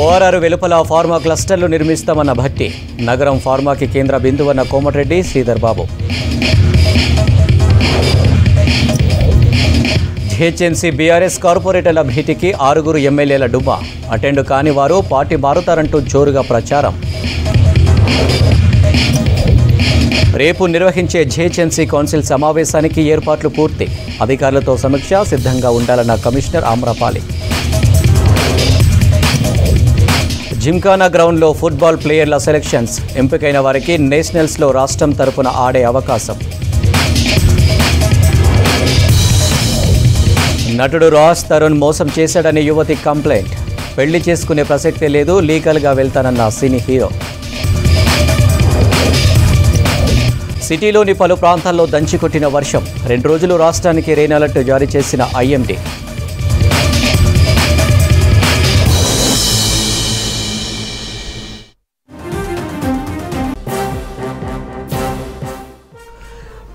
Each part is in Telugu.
ఓఆర్ఆర్ వెలుపల ఫార్మా క్లస్టర్లు నిర్మిస్తామన్న భట్టి. నగరం ఫార్మాకి కేంద్ర బిందువన్న కోమటిరెడ్డి శ్రీధర్ బాబు. జిహెచ్ఎంసీ బీఆర్ఎస్ కార్పొరేటర్ల భేటీకి 6 ఎమ్మెల్యేల డుమ్మా. అటెండ్ కాని వారు పార్టీ మారుతారంటూ జోరుగా ప్రచారం. రేపు నిర్వహించే జిహెచ్ఎంసీ కౌన్సిల్ సమావేశానికి ఏర్పాట్లు పూర్తి. అధికారులతో సమీక్ష సిద్ధంగా ఉండాలన్న కమిషనర్ ఆమ్రపాలి. జిమ్ఖానా గ్రౌండ్లో ఫుట్బాల్ ప్లేయర్ల సెలక్షన్స్. ఎంపికైన వారికి నేషనల్స్లో రాష్ట్రం తరపున ఆడే అవకాశం. నటుడు రాజ్ తరుణ్ మోసం చేశాడని యువతి కంప్లైంట్. పెళ్లి చేసుకునే ప్రసక్తే లేదు, లీగల్గా వెళ్తానన్న సినీ హీరో. సిటీలోని పలు ప్రాంతాల్లో దంచికొట్టిన వర్షం. 2 రోజులు రాష్ట్రానికి రెయిన్ అలర్ట్ జారీ చేసిన ఐఎండీ.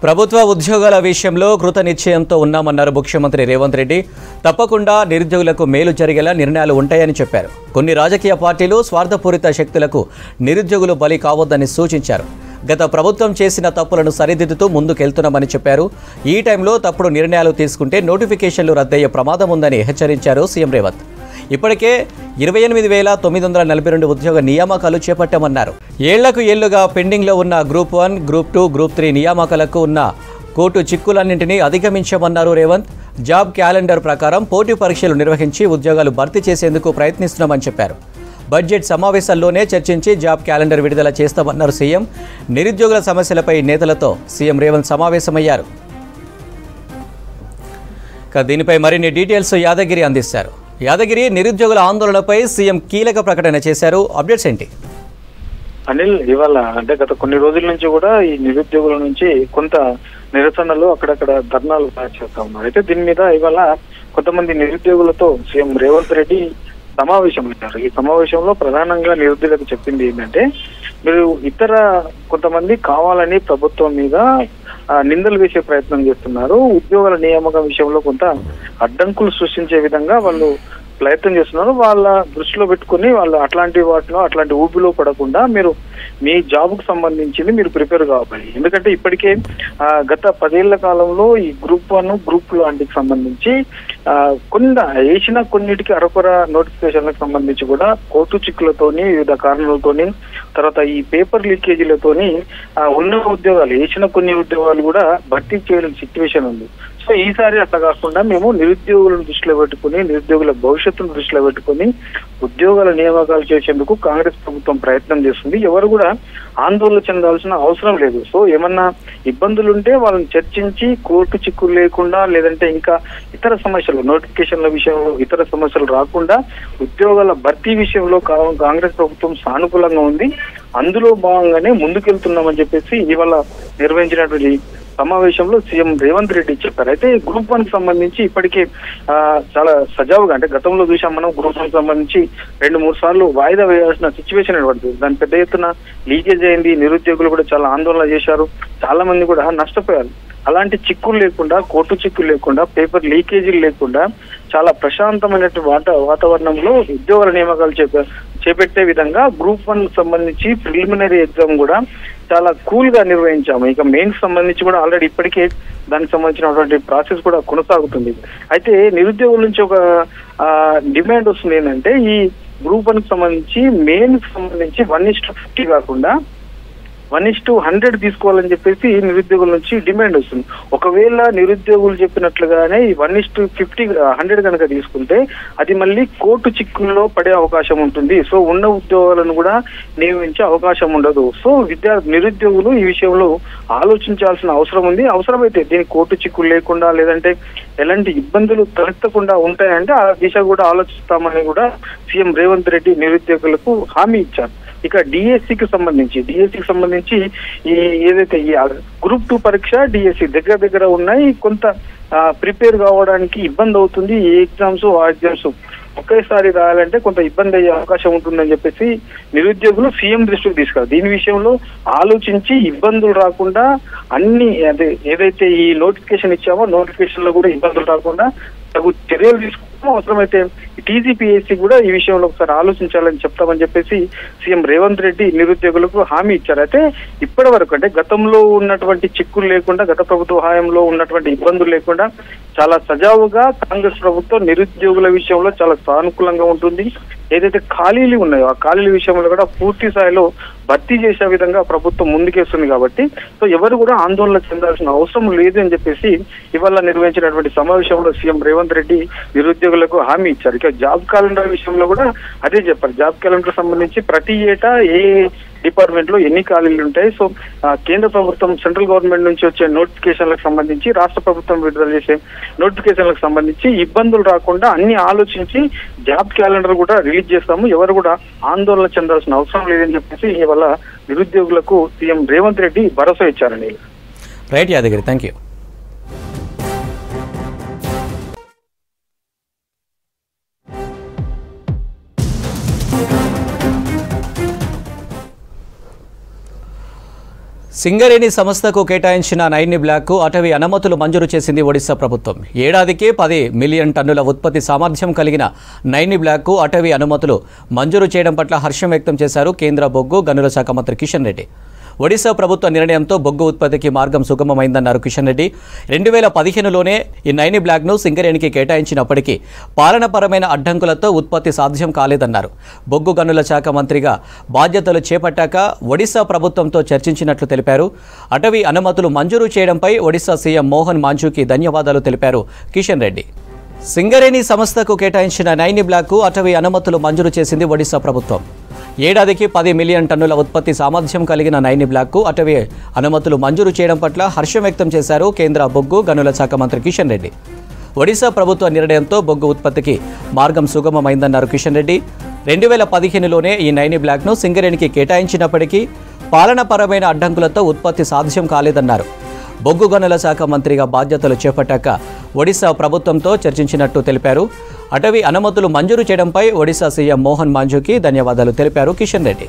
ప్రభుత్వ ఉద్యోగాల విషయంలో కృత నిశ్చయంతో ఉన్నామన్నారు ముఖ్యమంత్రి రేవంత్ రెడ్డి. తప్పకుండా నిరుద్యోగులకు మేలు జరిగేలా నిర్ణయాలు ఉంటాయని చెప్పారు. కొన్ని రాజకీయ పార్టీలు స్వార్థపూరిత శక్తులకు నిరుద్యోగులు బలి కావద్దని సూచించారు. గత ప్రభుత్వం చేసిన తప్పులను సరిదిద్దుతూ ముందుకెళ్తున్నామని చెప్పారు. ఈ టైంలో తప్పుడు నిర్ణయాలు తీసుకుంటే నోటిఫికేషన్లు రద్దయ్యే ప్రమాదం ఉందని హెచ్చరించారు సీఎం రేవంత్. ఇప్పటికే 28,942 ఉద్యోగ నియామకాలు చేపట్టామన్నారు. ఏళ్లుగా పెండింగ్లో ఉన్న గ్రూప్ 1, గ్రూప్ 2, గ్రూప్ 3 నియామకాలకు ఉన్న కోర్టు చిక్కులన్నింటినీ అధిగమించామన్నారు రేవంత్. జాబ్ క్యాలెండర్ ప్రకారం పోటీ పరీక్షలు నిర్వహించి ఉద్యోగాలు భర్తీ చేసేందుకు ప్రయత్నిస్తున్నామని చెప్పారు. బడ్జెట్ సమావేశాల్లోనే చర్చించి జాబ్ క్యాలెండర్ విడుదల చేస్తామన్నారు సీఎం. నిరుద్యోగుల సమస్యలపై నేతలతో సీఎం రేవంత్ సమావేశమయ్యారు. దీనిపై మరిన్ని డీటెయిల్స్ యాదగిరి అందిస్తారు. యాదగిరి, నిరుద్యోగుల ఆందోళనపై సీఎం కీలక ప్రకటన చేశారు. అప్డేట్స్ ఏంటి? అనిల్, ఇవాళ అంటే గత కొన్ని రోజుల నుంచి కూడా ఈ నిరుద్యోగుల నుంచి కొంత నిరసనలు అక్కడక్కడ ధర్నాలు చేస్తా ఉన్నారు. అయితే దీని మీద ఇవాళ కొంతమంది నిరుద్యోగులతో సీఎం రేవంత్ రెడ్డి సమావేశం పెట్టారు. ఈ సమావేశంలో ప్రధానంగా నిరుద్యోగులకు చెప్పింది ఏంటంటే, మీరు కొంతమంది కావాలని ప్రభుత్వం మీద నిందలు వేసే ప్రయత్నం చేస్తున్నారు. ఉద్యోగాల నియామకం విషయంలో కొంత అడ్డంకులు సృష్టించే విధంగా వాళ్ళు ప్రయత్నం చేస్తున్నారు. వాళ్ళ దృష్టిలో పెట్టుకుని వాళ్ళు అట్లాంటి ఊపిలో పడకుండా మీరు మీ జాబ్కు సంబంధించింది మీరు ప్రిపేర్ కావాలి. ఎందుకంటే ఇప్పటికే గత 10 ఏళ్ల కాలంలో ఈ గ్రూప్ 1, గ్రూప్ 2 లాంటికి సంబంధించి కొన్నిటికి అరకొర నోటిఫికేషన్లకు సంబంధించి కూడా కోర్టు చిక్కులతోని, వివిధ కారణాలతోని, తర్వాత ఈ పేపర్ లీకేజీలతోని ఉన్న కొన్ని ఉద్యోగాలు కూడా భర్తీ చేయడం సిచ్యువేషన్ ఉంది. సో ఈసారి అట్లా కాకుండా మేము నిరుద్యోగులను దృష్టిలో పెట్టుకుని, నిరుద్యోగుల భవిష్యత్తును దృష్టిలో పెట్టుకుని ఉద్యోగాల నియామకాలు చేసేందుకు కాంగ్రెస్ ప్రభుత్వం ప్రయత్నం చేస్తుంది. ఎవరు కూడా ఆందోళన చెందాల్సిన అవసరం లేదు. సో ఏమన్నా ఇబ్బందులు ఉంటే వాళ్ళని చర్చించి కోర్టు చిక్కులు లేకుండా, లేదంటే ఇంకా ఇతర సమస్యలు, నోటిఫికేషన్ల విషయంలో ఇతర సమస్యలు రాకుండా ఉద్యోగాల భర్తీ విషయంలో కాంగ్రెస్ ప్రభుత్వం సానుకూలంగా ఉంది. అందులో భాగంగానే ముందుకెళ్తున్నామని చెప్పేసి ఇవాళ నిర్వహించినటువంటి సమావేశంలో సీఎం రేవంత్ రెడ్డి చెప్పారు. అయితే గ్రూప్ 1 కి సంబంధించి ఇప్పటికే చాలా సజావుగా, అంటే గతంలో చూసాం మనం, గ్రూప్ 1 సంబంధించి 2-3 సార్లు వాయిదా వేయాల్సిన సిచ్యువేషన్ ఏర్పడుతుంది. దాని పెద్ద ఎత్తున లీకేజ్ అయింది. నిరుద్యోగులు కూడా చాలా ఆందోళన చేశారు. చాలా మంది కూడా నష్టపోయారు. అలాంటి చిక్కులు లేకుండా, కోర్టు చిక్కులు లేకుండా, పేపర్ లీకేజీలు లేకుండా చాలా ప్రశాంతమైనటువంటి వాతావరణంలో ఉద్యోగాల నియామకాలు చేపట్టే విధంగా గ్రూప్ 1 సంబంధించి ప్రిలిమినరీ ఎగ్జామ్ కూడా చాలా కూల్ గా నిర్వహించాము. ఇక మెయిన్స్ సంబంధించి కూడా ఆల్రెడీ ఇప్పటికే దానికి సంబంధించినటువంటి ప్రాసెస్ కూడా కొనసాగుతుంది. అయితే నిరుద్యోగుల నుంచి ఒక డిమాండ్ వస్తుంది ఏంటంటే, ఈ గ్రూప్ 1 కి సంబంధించి మెయిన్స్ సంబంధించి 1:50 కాకుండా 1:100 తీసుకోవాలని చెప్పేసి నిరుద్యోగుల నుంచి డిమాండ్ వస్తుంది. ఒకవేళ నిరుద్యోగులు చెప్పినట్లుగానే ఈ 1:50 కనుక తీసుకుంటే అది మళ్ళీ కోర్టు చిక్కుల్లో పడే అవకాశం ఉంటుంది. సో ఉన్న ఉద్యోగాలను కూడా నియమించే అవకాశం ఉండదు. సో నిరుద్యోగులు ఈ విషయంలో ఆలోచించాల్సిన అవసరం ఉంది. అవసరమైతే దీనికి కోర్టు చిక్కులు లేకుండా, లేదంటే ఎలాంటి ఇబ్బందులు తలెత్తకుండా ఉంటాయంటే ఆ దిశ కూడా ఆలోచిస్తామని కూడా సీఎం రేవంత్ రెడ్డి నిరుద్యోగులకు హామీ ఇచ్చారు. ఇక డిఎస్సికి సంబంధించి ఈ ఏదైతే ఈ గ్రూప్ 2 పరీక్ష, డిఎస్సి దగ్గర ఉన్నాయి. కొంత ప్రిపేర్ కావడానికి ఇబ్బంది అవుతుంది. ఏ ఎగ్జామ్స్ ఆ ఎగ్జామ్స్ ఒకేసారి రాయాలంటే కొంత ఇబ్బంది అయ్యే అవకాశం ఉంటుందని చెప్పేసి నిరుద్యోగులు సీఎం దృష్టికి తీసుకెళ్తారు. దీని విషయంలో ఆలోచించి ఇబ్బందులు రాకుండా అన్ని ఏదైతే ఈ నోటిఫికేషన్ ఇచ్చామో నోటిఫికేషన్ లో కూడా ఇబ్బందులు రాకుండా తగు చర్యలు తీసుకుంటారు. అవసరమైతే టీజీపీఎస్సీ కూడా ఈ విషయంలో ఒకసారి ఆలోచించాలని చెప్తామని చెప్పేసి సీఎం రేవంత్ రెడ్డి నిరుద్యోగులకు హామీ ఇచ్చారు. అయితే ఇప్పటి వరకు అంటే గతంలో ఉన్నటువంటి చిక్కులు లేకుండా, గత ప్రభుత్వ హయాంలో ఉన్నటువంటి ఇబ్బందులు లేకుండా చాలా సజావుగా కాంగ్రెస్ ప్రభుత్వం నిరుద్యోగుల విషయంలో చాలా సానుకూలంగా ఉంటుంది. ఏదైతే ఖాళీలు ఉన్నాయో ఆ ఖాళీల విషయంలో కూడా పూర్తి స్థాయిలో భర్తీ చేసే విధంగా ప్రభుత్వం ముందుకేస్తుంది. కాబట్టి సో ఎవరు కూడా ఆందోళన చెందాల్సిన అవసరం లేదు అని చెప్పేసి ఇవాళ నిర్వహించినటువంటి సమావేశంలో సీఎం రేవంత్ రెడ్డి నిరుద్యోగులకు హామీ ఇచ్చారు. ఇక జాబ్ క్యాలెండర్ విషయంలో కూడా అదే చెప్పారు. జాబ్ క్యాలెండర్ సంబంధించి ప్రతి ఏటా ఏ డిపార్ట్మెంట్ లో ఎన్ని ఖాళీలు ఉంటాయి, సో కేంద్ర ప్రభుత్వం సెంట్రల్ గవర్నమెంట్ నుంచి వచ్చే నోటిఫికేషన్లకు సంబంధించి, రాష్ట్ర ప్రభుత్వం విడుదల చేసే నోటిఫికేషన్లకు సంబంధించి ఇబ్బందులు రాకుండా అన్ని ఆలోచించి జాబ్ క్యాలెండర్ కూడా రిలీజ్ చేస్తాము, ఎవరు కూడా ఆందోళన చెందాల్సిన అవసరం లేదని చెప్పేసి ఇవాళ నిరుద్యోగులకు సీఎం రేవంత్ రెడ్డి భరోసా ఇచ్చారండి. Right Yadagiri, thank you. Singareni సంస్థకు కేటాయించిన నైని బ్లాక్కు అటవీ అనుమతులు మంజూరు చేసింది ఒడిశా ప్రభుత్వం. ఏడాదికి 10 మిలియన్ టన్నుల ఉత్పత్తి సామర్థ్యం కలిగిన నైని బ్లాక్కు అటవీ అనుమతులు మంజూరు చేయడం పట్ల హర్షం వ్యక్తం చేశారు కేంద్ర బొగ్గు గనుల శాఖ మంత్రి కిషన్ రెడ్డి. ఒడిశా ప్రభుత్వ నిర్ణయంతో బొగ్గు ఉత్పత్తికి మార్గం సుగమమైందన్నారు కిషన్ రెడ్డి. 2015లోనే ఈ నైని బ్లాక్ను సింగరేణికి కేటాయించినప్పటికీ పాలనపరమైన అడ్డంకులతో ఉత్పత్తి సాధ్యం కాలేదన్నారు. బొగ్గు గనుల శాఖ మంత్రిగా బాధ్యతలు చేపట్టాక ఒడిశా ప్రభుత్వంతో చర్చించినట్లు తెలిపారు. అటవీ అనుమతులు మంజూరు చేయడంపై ఒడిశా సీఎం మోహన్ మాంఝుకి ధన్యవాదాలు తెలిపారు కిషన్ రెడ్డి. సింగరేణి సంస్థకు కేటాయించిన నైని బ్లాక్కు అటవీ అనుమతులు మంజూరు చేసింది ఒడిశా ప్రభుత్వం. ఏడాదికి 10 మిలియన్ టన్నుల ఉత్పత్తి సామర్థ్యం కలిగిన నైని బ్లాక్కు అటవీ అనుమతులు మంజూరు చేయడం పట్ల హర్షం వ్యక్తం చేశారు కేంద్ర బొగ్గు గనుల శాఖ మంత్రి కిషన్ రెడ్డి. ఒడిశా ప్రభుత్వ నిర్ణయంతో బొగ్గు ఉత్పత్తికి మార్గం సుగమమైందన్నారు కిషన్ రెడ్డి. 2015లోనే ఈ నైని బ్లాక్ను సింగరేణికి కేటాయించినప్పటికీ పాలనపరమైన అడ్డంకులతో ఉత్పత్తి సాధ్యం కాలేదన్నారు. బొగ్గు గనుల శాఖ మంత్రిగా బాధ్యతలు చేపట్టాక ఒడిశా ప్రభుత్వంతో చర్చించినట్టు తెలిపారు. అటవీ అనుమతులు మంజూరు చేయడంపై ఒడిశా సీఎం మోహన్ మాంఝుకి ధన్యవాదాలు తెలిపారు కిషన్ రెడ్డి.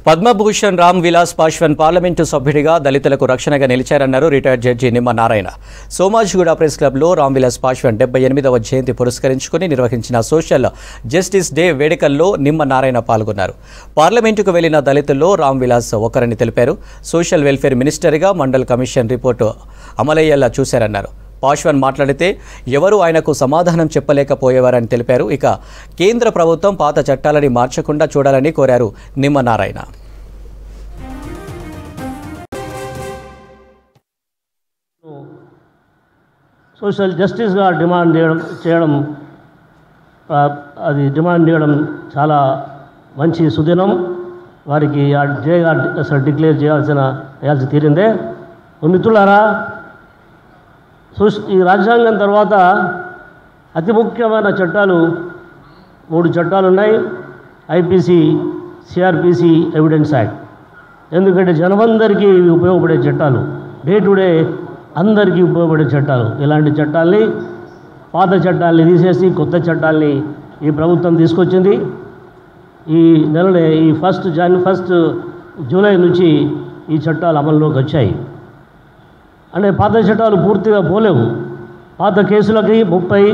పద్మభూషణ్ రామ్ విలాస్ పాశ్వన్ పార్లమెంటు సభ్యుడిగా దళితులకు రక్షణగా నిలిచారన్నారు రిటైర్డ్ జడ్జి నిమ్మ నారాయణ. సోమాజిగూడ ప్రెస్ క్లబ్లో రామ్ విలాస్ పాశ్వన్ 78వ జయంతి పురస్కరించుకుని నిర్వహించిన సోషల్ జస్టిస్ డే వేడుకల్లో నిమ్మ నారాయణ పాల్గొన్నారు. పార్లమెంటుకు వెళ్లిన దళితుల్లో రామ్ విలాస్ ఒకరని తెలిపారు. సోషల్ వెల్ఫేర్ మినిస్టర్గా మండల్ కమిషన్ రిపోర్టు అమలయ్యేలా చూశారన్నారు. పాశ్వన్ మాట్లాడితే ఎవరూ ఆయనకు సమాధానం చెప్పలేకపోయేవారని తెలిపారు. ఇక కేంద్ర ప్రభుత్వం పాత చట్టాలని మార్చకుండా చూడాలని కోరారు నిమ్మ నారాయణ. సోషల్ జస్టిస్గా డిమాండ్ చేయడం చాలా మంచి సుదినం. వారికి ఆ జేగా అసలు డిక్లేర్ చేయాల్సి తీరిందే. మిత్రులారా, ఈ రాజ్యాంగం తర్వాత అతి ముఖ్యమైన చట్టాలు 3 చట్టాలు ఉన్నాయి. IPC, CrPC, evidence act. ఎందుకంటే జనమందరికీ ఇవి ఉపయోగపడే చట్టాలు, డే టు డే అందరికీ ఉపయోగపడే చట్టాలు. ఇలాంటి చట్టాల్ని, పాత చట్టాలని తీసేసి కొత్త చట్టాలని ఈ ప్రభుత్వం తీసుకొచ్చింది. ఈ నెలనే ఈ 1 జూలై నుంచి ఈ చట్టాలు అమల్లోకి వచ్చాయి. అంటే పాత చట్టాలు పూర్తిగా పోలేవు. పాత కేసులకి 30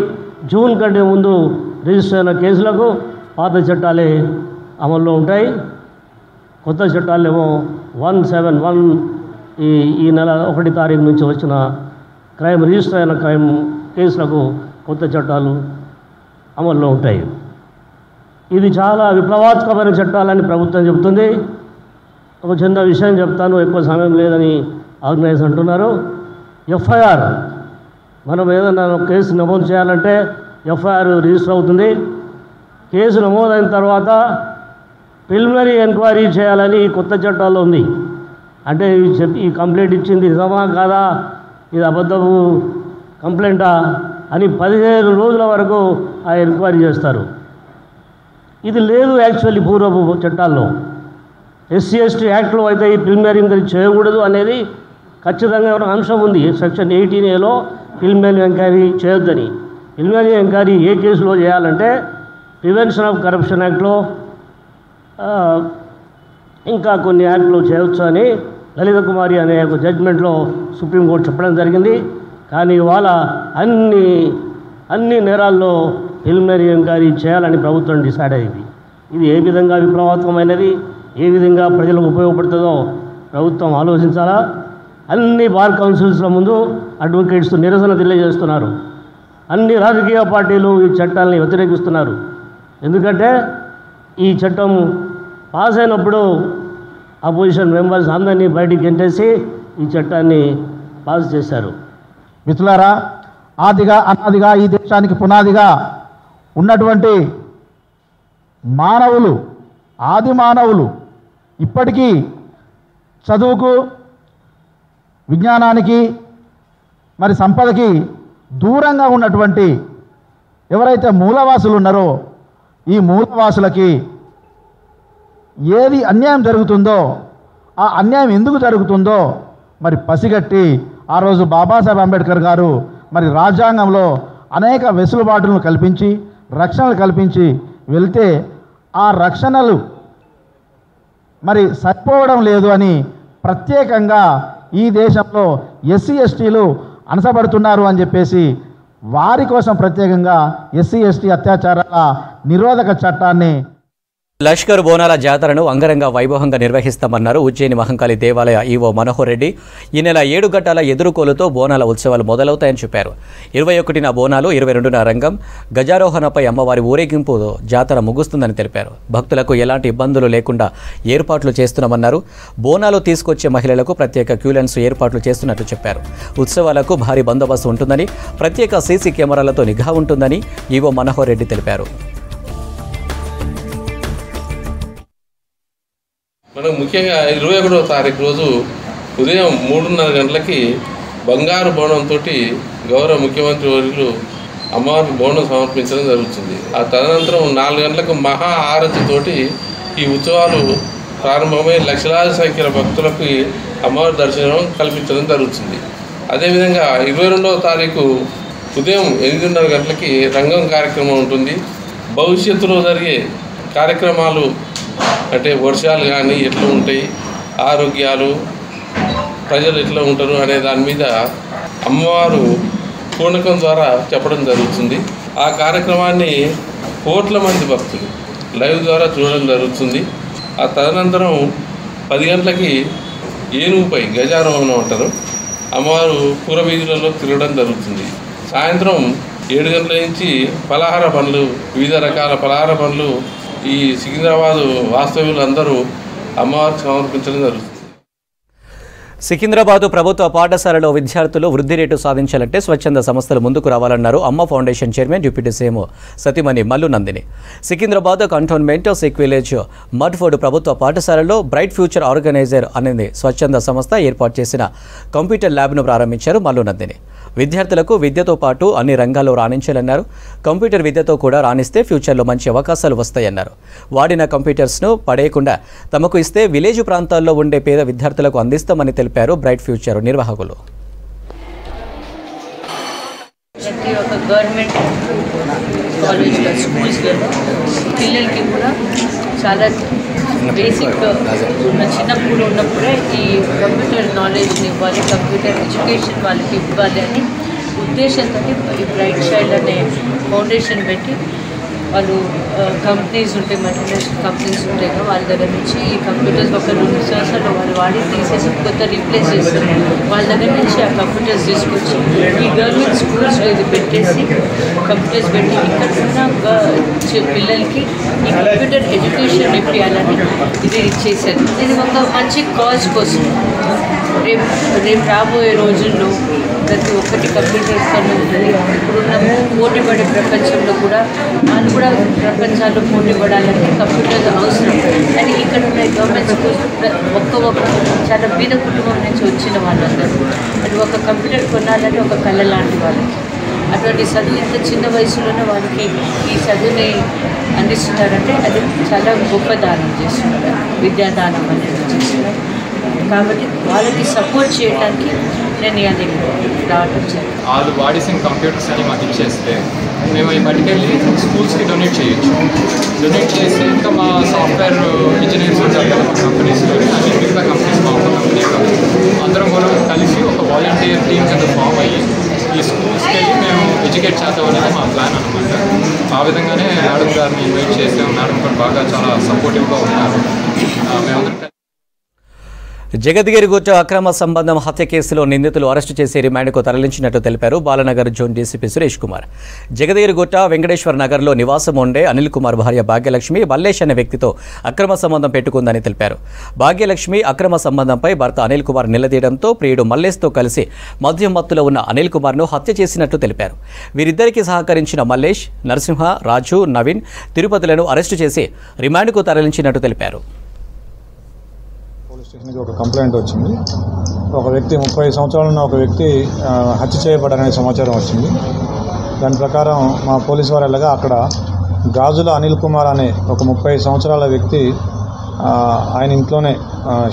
జూన్ కంటే ముందు రిజిస్టర్ అయిన కేసులకు పాత చట్టాలే అమల్లో ఉంటాయి. కొత్త చట్టాలేమో 171 ఈ నెల 1 తారీఖు నుంచి వచ్చిన రిజిస్టర్ అయిన క్రైమ్ కేసులకు కొత్త చట్టాలు అమల్లో ఉంటాయి. ఇది చాలా విప్లవాత్మకమైన చట్టాలని ప్రభుత్వం చెబుతుంది. ఒక చిన్న విషయం చెప్తాను, ఎక్కువ సమయం లేదని ఆర్గనైజ్ అంటున్నారు. ఎఫ్ఐఆర్, మనం ఏదైనా కేసు నమోదు చేయాలంటే ఎఫ్ఐఆర్ రిజిస్టర్ అవుతుంది. కేసు నమోదైన తర్వాత ప్రిలిమినరీ ఎంక్వైరీ చేయాలని కొత్త చట్టాల్లో ఉంది. అంటే ఈ కంప్లైంట్ ఇచ్చింది నిజమా కాదా, ఇది అబద్ధపు కంప్లైంటా అని 15 రోజుల వరకు ఆ ఎంక్వైరీ చేస్తారు. ఇది లేదు యాక్చువల్లీ పూర్వపు చట్టాల్లో. ఎస్సీ ఎస్టీ యాక్ట్లో అయితే ఈ ప్రిలిమినరీ ఎంక్వైరీ చేయకూడదు అనేది ఖచ్చితంగా అంశం ఉంది. సెక్షన్ 18A ప్రిలిమినరీ ఎంక్వైరీ చేయొద్దని. ప్రిలిమినరీ ఎంక్వైరీ ఏ కేసులో చేయాలంటే ప్రివెన్షన్ ఆఫ్ కరప్షన్ యాక్ట్లో, ఇంకా కొన్ని యాక్ట్లో చేయొచ్చు అని లలిత కుమారి అనే ఒక జడ్జిమెంట్లో సుప్రీంకోర్టు చెప్పడం జరిగింది. కానీ ఇవాళ అన్ని నేరాల్లో ప్రిలిమినరీ ఎంక్వైరీ చేయాలని ప్రభుత్వం డిసైడ్ అయింది. ఇది ఏ విధంగా విప్లవాత్మకమైనది, ఏ విధంగా ప్రజలకు ఉపయోగపడుతుందో ప్రభుత్వం ఆలోచించాలా. అన్ని బార్ కౌన్సిల్స్ల ముందు అడ్వకేట్స్ నిరసన తెలియజేస్తున్నారు. అన్ని రాజకీయ పార్టీలు ఈ చట్టాలని వ్యతిరేకిస్తున్నారు. ఎందుకంటే ఈ చట్టం పాస్ అయినప్పుడు అపోజిషన్ మెంబర్స్ అందరినీ బయటికి గెంటేసి ఈ చట్టాన్ని పాస్ చేశారు. మిత్రులారా, ఆదిగా అనాదిగా ఈ దేశానికి పునాదిగా ఉన్నటువంటి మానవులు, ఆది మానవులు ఇప్పటికీ చదువుకు, విజ్ఞానానికి, మరి సంపదకి దూరంగా ఉన్నటువంటి ఎవరైతే మూలవాసులు ఉన్నారో ఈ మూలవాసులకి ఏది అన్యాయం జరుగుతుందో, ఆ అన్యాయం ఎందుకు జరుగుతుందో మరి పసిగట్టి ఆ రోజు బాబాసాహెబ్ అంబేద్కర్ గారు మరి రాజ్యాంగంలో అనేక వెసులుబాటులను కల్పించి, రక్షణలు కల్పించి వెళ్తే ఆ రక్షణలు మరి సరిపోవడం లేదు అని ప్రత్యేకంగా ఈ దేశంలో ఎస్సీ ఎస్టీలు అణచబడుతున్నారు అని చెప్పేసి వారి కోసం ప్రత్యేకంగా ఎస్సీ ఎస్టీ అత్యాచారాల నిరోధక చట్టాన్ని లష్కర్ బోనాల జాతరను అంగరంగ వైభవంగా నిర్వహిస్తామన్నారు ఉజ్జయిని మహంకాళి దేవాలయ ఈవో మనోహర్ రెడ్డి. ఈ నెల 7 గంటల ఎదురుకోలుతో బోనాల ఉత్సవాలు మొదలవుతాయని చెప్పారు. 21న బోనాలు, 22న రంగం, గజారోహణపై అమ్మవారి ఊరేగింపు జాతర ముగుస్తుందని తెలిపారు. భక్తులకు ఎలాంటి ఇబ్బందులు లేకుండా ఏర్పాట్లు చేస్తున్నామన్నారు. బోనాలు తీసుకొచ్చే మహిళలకు ప్రత్యేక క్యూలెన్స్ ఏర్పాట్లు చేస్తున్నట్లు చెప్పారు. ఉత్సవాలకు భారీ బందోబస్తు ఉంటుందని, ప్రత్యేక సీసీ కెమెరాలతో నిఘా ఉంటుందని ఈవో మనోహర్ రెడ్డి తెలిపారు. మనం ముఖ్యంగా 21వ తారీఖు రోజు ఉదయం 3:30 గంటలకి బంగారు బోనంతో గౌరవ ముఖ్యమంత్రి వర్యులు అమ్మవారికి బోనం సమర్పించడం జరుగుతుంది. ఆ తదనంతరం 4 గంటలకు మహా ఆరతితోటి ఈ ఉత్సవాలు ప్రారంభమై లక్షలాది సంఖ్యల భక్తులకు అమ్మవారి దర్శనం కల్పించడం జరుగుతుంది. అదేవిధంగా 22వ తారీఖు ఉదయం 8:30 గంటలకి రంగం కార్యక్రమం ఉంటుంది. భవిష్యత్తులో జరిగే కార్యక్రమాలు అంటే వర్షాలు కానీ ఎట్లా ఉంటాయి, ఆరోగ్యాలు, ప్రజలు ఎట్లా ఉంటారు అనే దాని మీద అమ్మవారు పూనకం ద్వారా చెప్పడం జరుగుతుంది. ఆ కార్యక్రమాన్ని కోట్ల మంది భక్తులు లైవ్ ద్వారా చూడడం జరుగుతుంది. ఆ తదనంతరం 10 గంటలకి ఏనుగుపై గజారోహణం అంటారు, అమ్మవారు పురవీధులలో తిరగడం జరుగుతుంది. సాయంత్రం 7 గంటల నుంచి పలహార పనులు, వివిధ రకాల పలహార పనులు ఈ సికింద్రాబాద్ వాస్తవ్యులు అందరూ అమ్మవారికి సమర్పించడం జరుగుతుంది. సికింద్రాబాద్ ప్రభుత్వ పాఠశాలలో విద్యార్థులు వృద్ధి రేటు సాధించాలంటే స్వచ్ఛంద సంస్థలు ముందుకు రావాలన్నారు అమ్మ ఫౌండేషన్ చైర్మన్ డిప్యూటీ సీఎం సతీమణి Mallu Nandini. Secunderabad cantonment Sikh village Mudfort ప్రభుత్వ పాఠశాలలో బ్రైట్ ఫ్యూచర్ ఆర్గనైజర్ అనేది స్వచ్ఛంద సంస్థ ఏర్పాటు చేసిన కంప్యూటర్ ల్యాబ్ను ప్రారంభించారు మల్లు నందిని. విద్యార్థులకు విద్యతో పాటు అన్ని రంగాల్లో రాణించాలన్నారు. కంప్యూటర్ విద్యతో కూడా రాణిస్తే ఫ్యూచర్లో మంచి అవకాశాలు వస్తాయన్నారు. వాడిన కంప్యూటర్స్ను పడేయకుండా తమకు ఇస్తే విలేజ్ ప్రాంతాల్లో ఉండే పేద విద్యార్థులకు అందిస్తామని తెలిపారు బ్రైట్ ఫ్యూచర్ నిర్వాహకులు. ప్రతి ఒక్క గవర్నమెంట్ కాలేజ్లో, స్కూల్స్లలో పిల్లలకి కూడా చాలా బేసిక్ చిన్నప్పుడు ఉన్నప్పుడే ఈ కంప్యూటర్ నాలెడ్జ్ని ఇవ్వాలి, కంప్యూటర్ ఎడ్యుకేషన్ వాళ్ళకి ఇవ్వాలి అని ఉద్దేశంతో ఈ బ్రైట్ చైల్డ్ అనే ఫౌండేషన్ పెట్టి వాళ్ళు కంపెనీస్ ఉంటాయి, మల్టీనేషనల్ కంపెనీస్ ఉంటాయి కదా, వాళ్ళ దగ్గర నుంచి ఈ కంప్యూటర్స్ ఒక 2 సంవత్సరాలు వాళ్ళు వాడి తీసేసి కొత్త రీప్లేస్ చేస్తారు. వాళ్ళ దగ్గర నుంచి ఆ కంప్యూటర్స్ తీసుకొచ్చి ఈ గవర్నమెంట్ స్కూల్స్లో ఇది పెట్టేసి కంప్యూటర్స్ పెట్టి ఇక్కడ ఉన్న పిల్లలకి ఈ కంప్యూటర్ ఎడ్యుకేషన్ ఇప్పించాలని ఇది ఇచ్చేసారు. ఇది ఒక మంచి కాజ్ కోసం. రేపు రాబోయే రోజుల్లో ప్రతి ఒక్కటి కంప్యూటర్స్తోనే ఉంటుంది. ఇప్పుడున్న పోటీపడే ప్రపంచంలో కూడా వాళ్ళు కూడా ప్రపంచాల్లో పోటీ పడాలంటే కంప్యూటర్స్ అవసరం. కానీ ఇక్కడ ఉన్న గవర్నమెంట్ స్కూల్స్ ఒక్క చాలా బీద కుటుంబం నుంచి వచ్చిన వాళ్ళందరూ అది ఒక కంప్యూటర్ కొనాలని ఒక కళ లాంటి వాళ్ళకి అటువంటి చదువు ఇంత చిన్న వయసులోనే వాళ్ళకి ఈ చదువుని అందిస్తున్నారంటే అది చాలా గొప్ప దానం చేస్తున్నారు, విద్యాదానం అనేది చేస్తున్నారు. కాబట్టి వాళ్ళకి సపోర్ట్ చేయడానికి నేను అది రావటం జరిగింది. వాళ్ళు వాడేసిన కంప్యూటర్స్ అని మాకు ఇచ్చేస్తే మేము ఈ పట్టుకెళ్ళి స్కూల్స్కి డొనేట్ చేయొచ్చు. డొనేట్ చేస్తే ఇంకా మా సాఫ్ట్వేర్ ఇంజనీర్స్ ఉంటారు కదా మా కంపెనీస్లో, అన్ని మిగతా కంపెనీస్ మా కంపెనీ అందరం కూడా కలిసి ఒక వాలంటీర్ టీమ్ కింద ఫామ్ అయ్యి ఈ స్కూల్స్కి వెళ్ళి మేము ఎడ్యుకేట్ చేద్దాం అనేది మా ప్లాన్ అనమాట. ఆ విధంగానే మేడం గారిని ఇన్వైట్ చేసాం. మేడం కూడా బాగా చాలా సపోర్టివ్గా ఉన్నారు. మేమందరం జగద్గిరిగుట్ట అక్రమ సంబంధం హత్య కేసులో నిందితులు అరెస్టు చేసి రిమాండ్కు తరలించినట్టు తెలిపారు బాలనగర్ జోన్ డీసీపీ సురేష్ కుమార్. జగద్గిరిగుట్ట వెంకటేశ్వర నగర్లో నివాసం ఉండే అనిల్ కుమార్ భార్య భాగ్యలక్ష్మి మల్లేష్ అనే వ్యక్తితో అక్రమ సంబంధం పెట్టుకుందని తెలిపారు. భాగ్యలక్ష్మి అక్రమ సంబంధంపై భర్త అనిల్ కుమార్ నిలదీయడంతో ప్రియుడు మల్లేష్తో కలిసి మద్యం మత్తులో ఉన్న అనిల్ కుమార్ను హత్య చేసినట్టు తెలిపారు. వీరిద్దరికీ సహకరించిన మల్లేష్, నరసింహ, రాజు, నవీన్ తిరుపతిలను అరెస్టు చేసి రిమాండ్కు తరలించినట్టు తెలిపారు. స్టేషన్కి ఒక కంప్లైంట్ వచ్చింది. ఒక వ్యక్తి 30 సంవత్సరాలు ఉన్న ఒక వ్యక్తి హత్య చేయబడనే సమాచారం వచ్చింది. దాని ప్రకారం మా పోలీసు వారు వెళ్ళగా అక్కడ గాజుల అనిల్ కుమార్ అనే ఒక 30 సంవత్సరాల వ్యక్తి ఆయన ఇంట్లోనే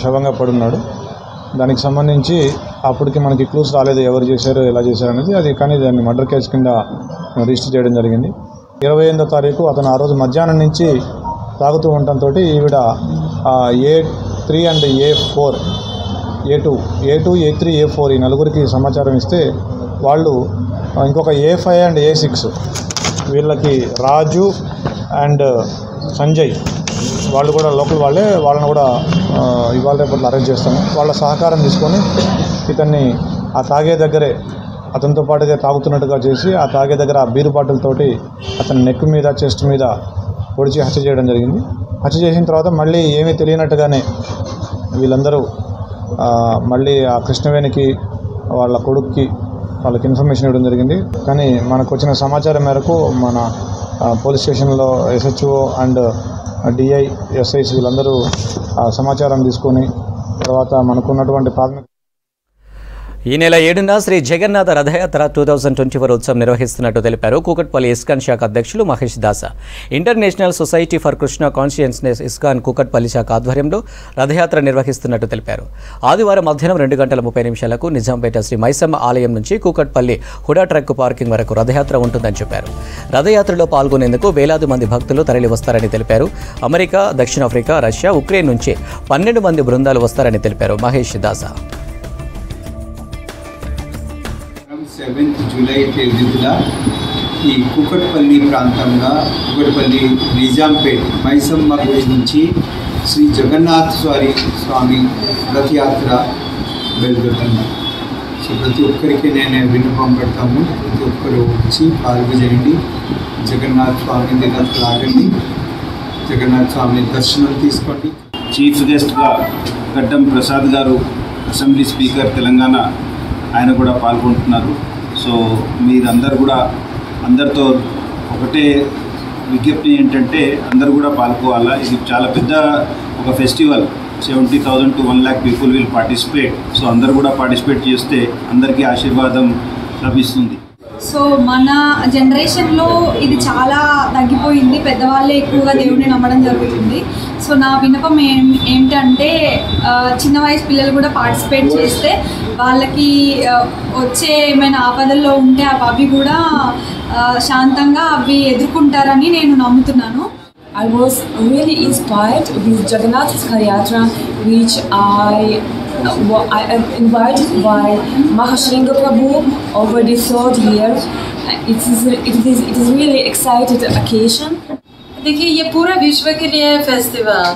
శవంగా పడున్నాడు. దానికి సంబంధించి అప్పటికి మనకి క్లూస్ రాలేదు, ఎవరు చేశారు, ఎలా చేశారు అనేది. అది కానీ దాన్ని మర్డర్ కేసు కింద రిజిస్టర్ చేయడం జరిగింది. 28వ తారీఖు అతను ఆ రోజు మధ్యాహ్నం నుంచి తాగుతూ ఉండటంతో ఈవిడ A3 and A4, A2, A3, A4 ఈ నలుగురికి సమాచారం ఇస్తే వాళ్ళు ఇంకొక A5 అండ్ A6 వీళ్ళకి రాజు అండ్ సంజయ్ వాళ్ళు కూడా లోకల్ వాళ్ళే, వాళ్ళని కూడా ఇవాళ రేపట్లో అరెస్ట్ చేస్తాము. వాళ్ళ సహకారం తీసుకొని ఇతన్ని ఆ తాగే దగ్గరే అతనితో పాటుగా తాగుతున్నట్టుగా చేసి ఆ తాగే దగ్గర ఆ బీరు బాటిల్ తోటి అతని నెక్ మీద, చెస్ట్ మీద పొడిచి హత్య చేయడం జరిగింది. హత్య చేసిన తర్వాత మళ్ళీ ఏమీ తెలియనట్టుగానే వీళ్ళందరూ మళ్ళీ ఆ కృష్ణవేణికి వాళ్ళ కొడుక్కి వాళ్ళకి ఇన్ఫర్మేషన్ ఇవ్వడం జరిగింది. కానీ మనకు వచ్చిన సమాచారం మేరకు మన పోలీస్ స్టేషన్లో SHO అండ్ DI, SIs వీళ్ళందరూ సమాచారం తీసుకొని తర్వాత మనకున్నటువంటి ప్రాథమిక ఈ నెల 7న శ్రీ జగన్నాథ రథయాత్ర 2024 ఉత్సవం నిర్వహిస్తున్నట్టు తెలిపారు కూకట్పల్లి ఇస్కాన్ శాఖ అధ్యక్షులు మహేష్ దాస. International society for Krishna consciousness ISKCON Kukatpally శాఖ ఆధ్వర్యంలో రథయాత్ర నిర్వహిస్తున్నట్టు తెలిపారు. ఆదివారం మధ్యాహ్నం 2:30 నిజాంపేట శ్రీ మైసమ్మ ఆలయం నుంచి కూకట్పల్లి హుడా ట్రక్ పార్కింగ్ వరకు రథయాత్ర ఉంటుందని చెప్పారు. రథయాత్రలో పాల్గొనేందుకు వేలాది మంది భక్తులు తరలి వస్తారని తెలిపారు. అమెరికా, దక్షిణాఫ్రికా, రష్యా, ఉక్రెయిన్ నుంచి 12 మంది బృందాలు వస్తారని తెలిపారు మహేష్ దాస. 7th జూలై తేదీన ఈ కూకట్పల్లి ప్రాంతంలో కూకట్పల్లి నిజాంపేట్ మైసమ్మ గుడి నుంచి శ్రీ జగన్నాథ స్వామి రథయాత్ర బయలుదేరుతున్నాం. సో ప్రతి ఒక్కరికి నేను విన్నపం పెడతాము, ప్రతి ఒక్కరు వచ్చి పాల్గొనండి, జగన్నాథ స్వామిని రథ లాగండి, జగన్నాథ స్వామిని దర్శనం తీసుకోండి. చీఫ్ గెస్ట్గా గడ్డం ప్రసాద్ గారు, అసెంబ్లీ స్పీకర్ తెలంగాణ, ఆయన కూడా పాల్గొంటున్నారు. సో మీరందరూ కూడా అందరితో ఒకటే విజ్ఞప్తి ఏంటంటే అందరూ కూడా పాల్గొవాలా. ఇది చాలా పెద్ద ఒక festival. 70,000 to 1 lakh people will participate. So అందరూ కూడా పార్టిసిపేట్ చేస్తే అందరికీ ఆశీర్వాదం లభిస్తుంది. సో మన జనరేషన్లో ఇది చాలా తగ్గిపోయింది, పెద్దవాళ్ళే ఎక్కువగా దేవుడిని నమ్మడం జరుగుతుంది. సో నా విన్నపం ఏంటంటే చిన్న వయసు పిల్లలు కూడా పార్టిసిపేట్ చేస్తే వాళ్ళకి వచ్చే ఏమైనా ఆపదల్లో ఉంటే అవి కూడా శాంతంగా అవి ఎదుర్కొంటారని నేను నమ్ముతున్నాను. I was really inspired with Jagannath Yatra, which I am invited by Mahashinga Prabhu over the 3rd year. It is really excited occasion. देखिए ये पूरा विश्व के लिए फेस्टिवल,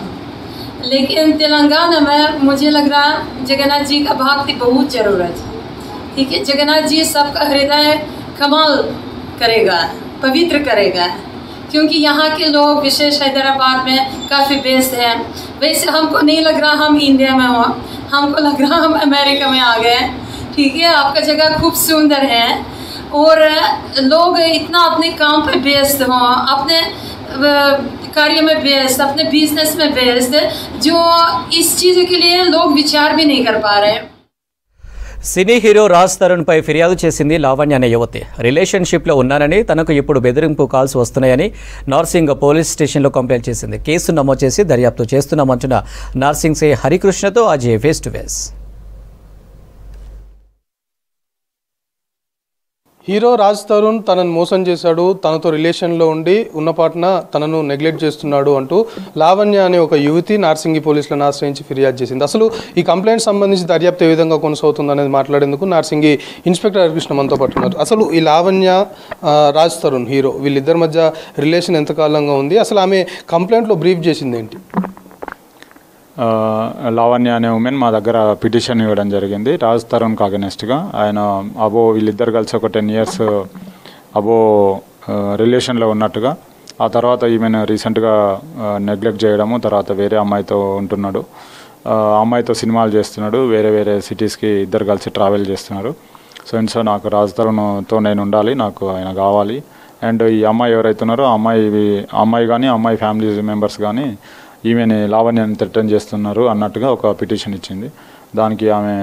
लेकिन तेलंगाना में मुझे लग रहा है जगन्नाथ जी का भक्ति बहुत ज़रूरत है. ठीक है, जगन्नाथ जी सबका हृदय कमाल करेगा, पवित्र करेगा, क्योंकि यहाँ के लोग विशेष हैदराबाद में काफ़ी व्यस्त हैं. वैसे हमको नहीं लग रहा हम इंडिया में हो, हमको लग रहा हम अमेरिका में आ गए. ठीक है, आपका जगह खूब सुंदर है और लोग इतना अपने काम पे व्यस्त हों, अपने कार्य में व्यस्त, अपने बिजनेस में व्यस्त, जो इस चीज़ के लिए लोग विचार भी नहीं कर पा रहे. సినీ హీరో రాజ్ తరుణ్పై ఫిర్యాదు చేసింది లావణ్య అనే యువతి. రిలేషన్షిప్లో ఉన్నానని, తనకు ఇప్పుడు బెదిరింపు కాల్స్ వస్తున్నాయని నార్సింగ్ పోలీస్ స్టేషన్లో కంప్లైంట్ చేసింది. కేసు నమోదు చేసి దర్యాప్తు చేస్తున్నామంటున్న నార్సింగ్ సే హరికృష్ణతో Ajay face to face. Hero Raj Tarun తనను మోసం చేశాడు, తనతో రిలేషన్లో ఉండి ఉన్నపాటున తనను నెగ్లెక్ట్ చేస్తున్నాడు అంటూ లావణ్య అనే ఒక యువతి నార్సింగి పోలీసులను ఆశ్రయించి ఫిర్యాదు చేసింది. అసలు ఈ కంప్లైంట్ సంబంధించి దర్యాప్తు ఏ విధంగా కొనసాగుతుంది అనేది మాట్లాడేందుకు నార్సింగి ఇన్స్పెక్టర్ హరికృష్ణ మనతో పాటు ఉన్నారు. అసలు ఈ లావణ్య రాజ్ తరుణ్ హీరో వీళ్ళిద్దరి మధ్య రిలేషన్ ఎంతకాలంగా ఉంది, అసలు ఆమె కంప్లైంట్లో బ్రీఫ్ చేసింది ఏంటి? లావణ్య అనే ఉమెన్ మా దగ్గర పిటిషన్ ఇవ్వడం జరిగింది రాజ్ తరుణ్కి అగెనెస్ట్గా. ఆయన అబో వీళ్ళిద్దరు కలిసి ఒక 10 years అబో రిలేషన్లో ఉన్నట్టుగా, ఆ తర్వాత ఈమెను రీసెంట్గా నెగ్లెక్ట్ చేయడము, తర్వాత వేరే అమ్మాయితో ఉంటున్నాడు, అమ్మాయితో సినిమాలు చేస్తున్నాడు, వేరే వేరే సిటీస్కి ఇద్దరు కలిసి ట్రావెల్ చేస్తున్నారు. సో నాకు రాజ్ తరుణ్తో నేను ఉండాలి, నాకు ఆయన కావాలి. అండ్ ఈ అమ్మాయి ఎవరైతే ఉన్నారో ఆ అమ్మాయి కానీ అమ్మాయి ఫ్యామిలీ మెంబర్స్ కానీ ఈమెని లావణ్యాన్ని థ్రెటన్ చేస్తున్నారు అన్నట్టుగా ఒక పిటిషన్ ఇచ్చింది. దానికి ఆమె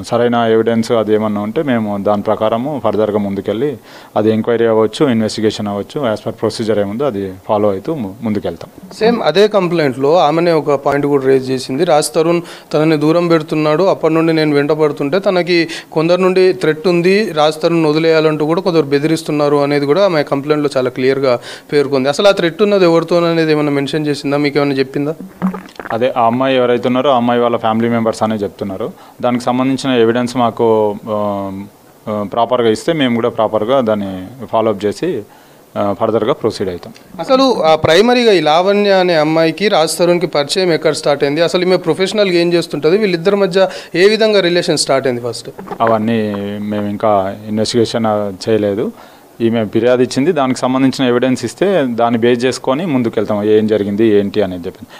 సరైన ఎవిడెన్స్ అది ఏమన్నా ఉంటే మేము దాని ప్రకారము ఫర్దర్గా ముందుకెళ్ళి అది ఎంక్వైరీ అవ్వచ్చు, ఇన్వెస్టిగేషన్ అవ్వచ్చు, యాజ్ పర్ ప్రొసీజర్ ఏముందో అది ఫాలో అవుతూ ముందుకెళ్తాం. సేమ్ అదే కంప్లైంట్లో ఆమెనే ఒక పాయింట్ కూడా రేజ్ చేసింది. రాజ్ తరుణ్ తనని దూరం పెడుతున్నాడు, అప్పటి నుండి నేను వెంటపడుతుంటే తనకి కొందరు నుండి థ్రెట్ ఉంది, రాజ్ తరుణ్ వదిలేయాలంటూ కూడా కొందరు బెదిరిస్తున్నారు అనేది కూడా ఆమె కంప్లైంట్లో చాలా క్లియర్గా పేర్కొంది. అసలు ఆ థ్రెట్ ఉన్నది ఎవరితో అనేది ఏమైనా మెన్షన్ చేసిందా, మీకు ఏమైనా చెప్పిందా? అదే ఆ అమ్మాయి ఎవరైతే ఉన్నారో ఆ అమ్మాయి వాళ్ళ ఫ్యామిలీ మెంబర్స్ అనే చెప్తున్నారు. దానికి సంబంధించిన ఎవిడెన్స్ మాకు ప్రాపర్గా ఇస్తే మేము కూడా ప్రాపర్గా దాన్ని ఫాలోఅప్ చేసి ఫర్దర్గా ప్రొసీడ్ అవుతాం. అసలు ప్రైమరీగా ఈ లావణ్య అనే అమ్మాయికి రాజ్ తరుణ్కి పరిచయం ఎక్కడ స్టార్ట్ అయింది, అసలు ఈమె ప్రొఫెషనల్గా ఏం చేస్తుంటుంది, వీళ్ళిద్దరి మధ్య ఏ విధంగా రిలేషన్ స్టార్ట్ అయింది ఫస్ట్? అవన్నీ మేము ఇంకా ఇన్వెస్టిగేషన్ చేయలేదు. ఈమె ఫిర్యాదు ఇచ్చింది, దానికి సంబంధించిన ఎవిడెన్స్ ఇస్తే దాన్ని బేస్ చేసుకొని ముందుకెళ్తాం, ఏం జరిగింది ఏంటి అనేది చెప్పింది.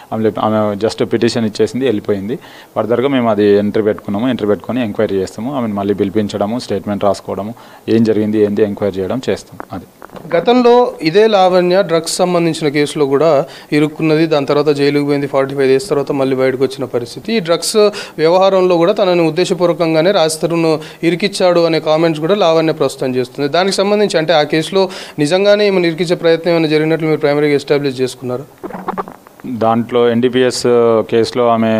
ఆమె జస్ట్ పిటిషన్ ఇచ్చేసింది, వెళ్ళిపోయింది. ఫర్దర్గా మేము అది ఎంట్రీ పెట్టుకొని ఎంక్వైరీ చేస్తాము. ఆమెను మళ్ళీ పిలిపించడము, స్టేట్మెంట్ రాసుకోవడము, ఏం జరిగింది ఏంటి ఎంక్వైరీ చేయడం చేస్తాం. అది గతంలో ఇదే లావణ్య డ్రగ్స్ సంబంధించిన కేసులో కూడా ఇరుక్కున్నది, దాని తర్వాత జైలుకు పోయింది. 45 days తర్వాత మళ్ళీ బయటకు వచ్చిన పరిస్థితి. ఈ డ్రగ్స్ వ్యవహారంలో కూడా తనని ఉద్దేశపూర్వకంగానే రాజ్ తరుణ్ ఇరికిచ్చాడు అనే కామెంట్స్ కూడా లావణ్య ప్రస్తుతం చేస్తుంది. దానికి సంబంధించి అంటే ఆ కేసులో నిజంగానే ఏమైనా ఇరికించే ప్రయత్నం ఏమైనా జరిగినట్లు మీరు ప్రైమరీగా ఎస్టాబ్లిష్ చేసుకున్నారు? దాంట్లో NDPS కేసులో ఆమె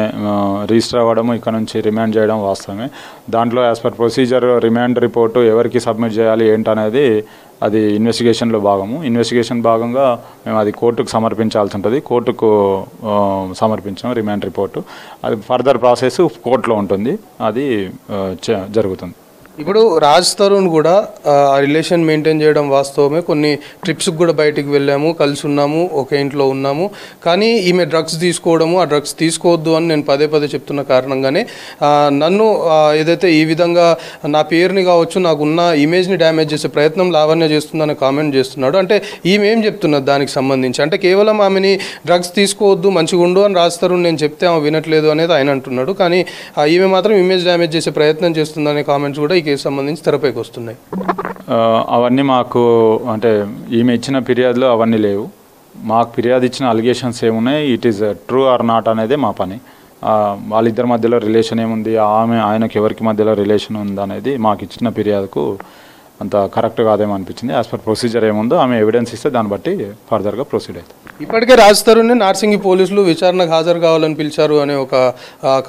రిజిస్టర్ అవ్వడము, ఇక్కడ నుంచి రిమాండ్ చేయడం వాస్తవమే. దాంట్లో as per procedure remand report ఎవరికి సబ్మిట్ చేయాలి ఏంటనేది అది ఇన్వెస్టిగేషన్లో భాగము. ఇన్వెస్టిగేషన్ భాగంగా మేము అది కోర్టుకు సమర్పించాల్సి ఉంటుంది. కోర్టుకు సమర్పించాం రిమాండ్ రిపోర్టు. అది ఫర్దర్ ప్రాసెస్ కోర్టులో ఉంటుంది, అది జరుగుతుంది. ఇప్పుడు రాజ్ తరుణ్ కూడా ఆ రిలేషన్ మెయింటైన్ చేయడం వాస్తవమే. కొన్ని ట్రిప్స్కి కూడా బయటికి వెళ్ళాము, కలిసి ఉన్నాము, ఒకే ఇంట్లో ఉన్నాము. కానీ ఈమె డ్రగ్స్ తీసుకోవడము, ఆ డ్రగ్స్ తీసుకోవద్దు అని నేను పదే చెప్తున్న కారణంగానే నన్ను ఏదైతే ఈ విధంగా నా పేరుని కావచ్చు, నాకున్న ఇమేజ్ని డ్యామేజ్ చేసే ప్రయత్నం లావణ్య చేస్తుందని కామెంట్ చేస్తున్నాడు. అంటే ఈమె ఏం చెప్తున్నది దానికి సంబంధించి? అంటే కేవలం ఆమెని డ్రగ్స్ తీసుకోవద్దు, మంచిగా ఉండు అని రాజ్ తరుణ్ నేను చెప్తే ఆమె వినట్లేదు అనేది ఆయన అంటున్నాడు. కానీ ఈమె మాత్రం ఇమేజ్ డ్యామేజ్ చేసే ప్రయత్నం చేస్తుందనే కామెంట్స్ కూడా కేసు సంబంధించి తెరపైకి వస్తున్నాయి. అవన్నీ మాకు అంటే ఈమె ఇచ్చిన ఫిర్యాదులో అవన్నీ లేవు. మాకు ఫిర్యాదు ఇచ్చిన అలిగేషన్స్ ఏమున్నాయి, it is true or not అనేదే మా పని. వాళ్ళిద్దరి మధ్యలో రిలేషన్ ఏముంది, ఆయనకి ఎవరికి మధ్యలో రిలేషన్ ఉంది అనేది మాకు ఇచ్చిన ఫిర్యాదుకు అంత కరెక్ట్ కాదేమో అనిపించింది. యాజ్ పర్ ప్రొసీజర్ ఏముందో ఆమె ఎవిడెన్స్ ఇస్తే దాన్ని బట్టి ఫర్దర్గా ప్రొసీడ్ అవుతుంది. ఇప్పటికే రాజ్ తరుణ్ని నార్సింగి పోలీసులు విచారణకు హాజరు కావాలని పిలిచారు అనే ఒక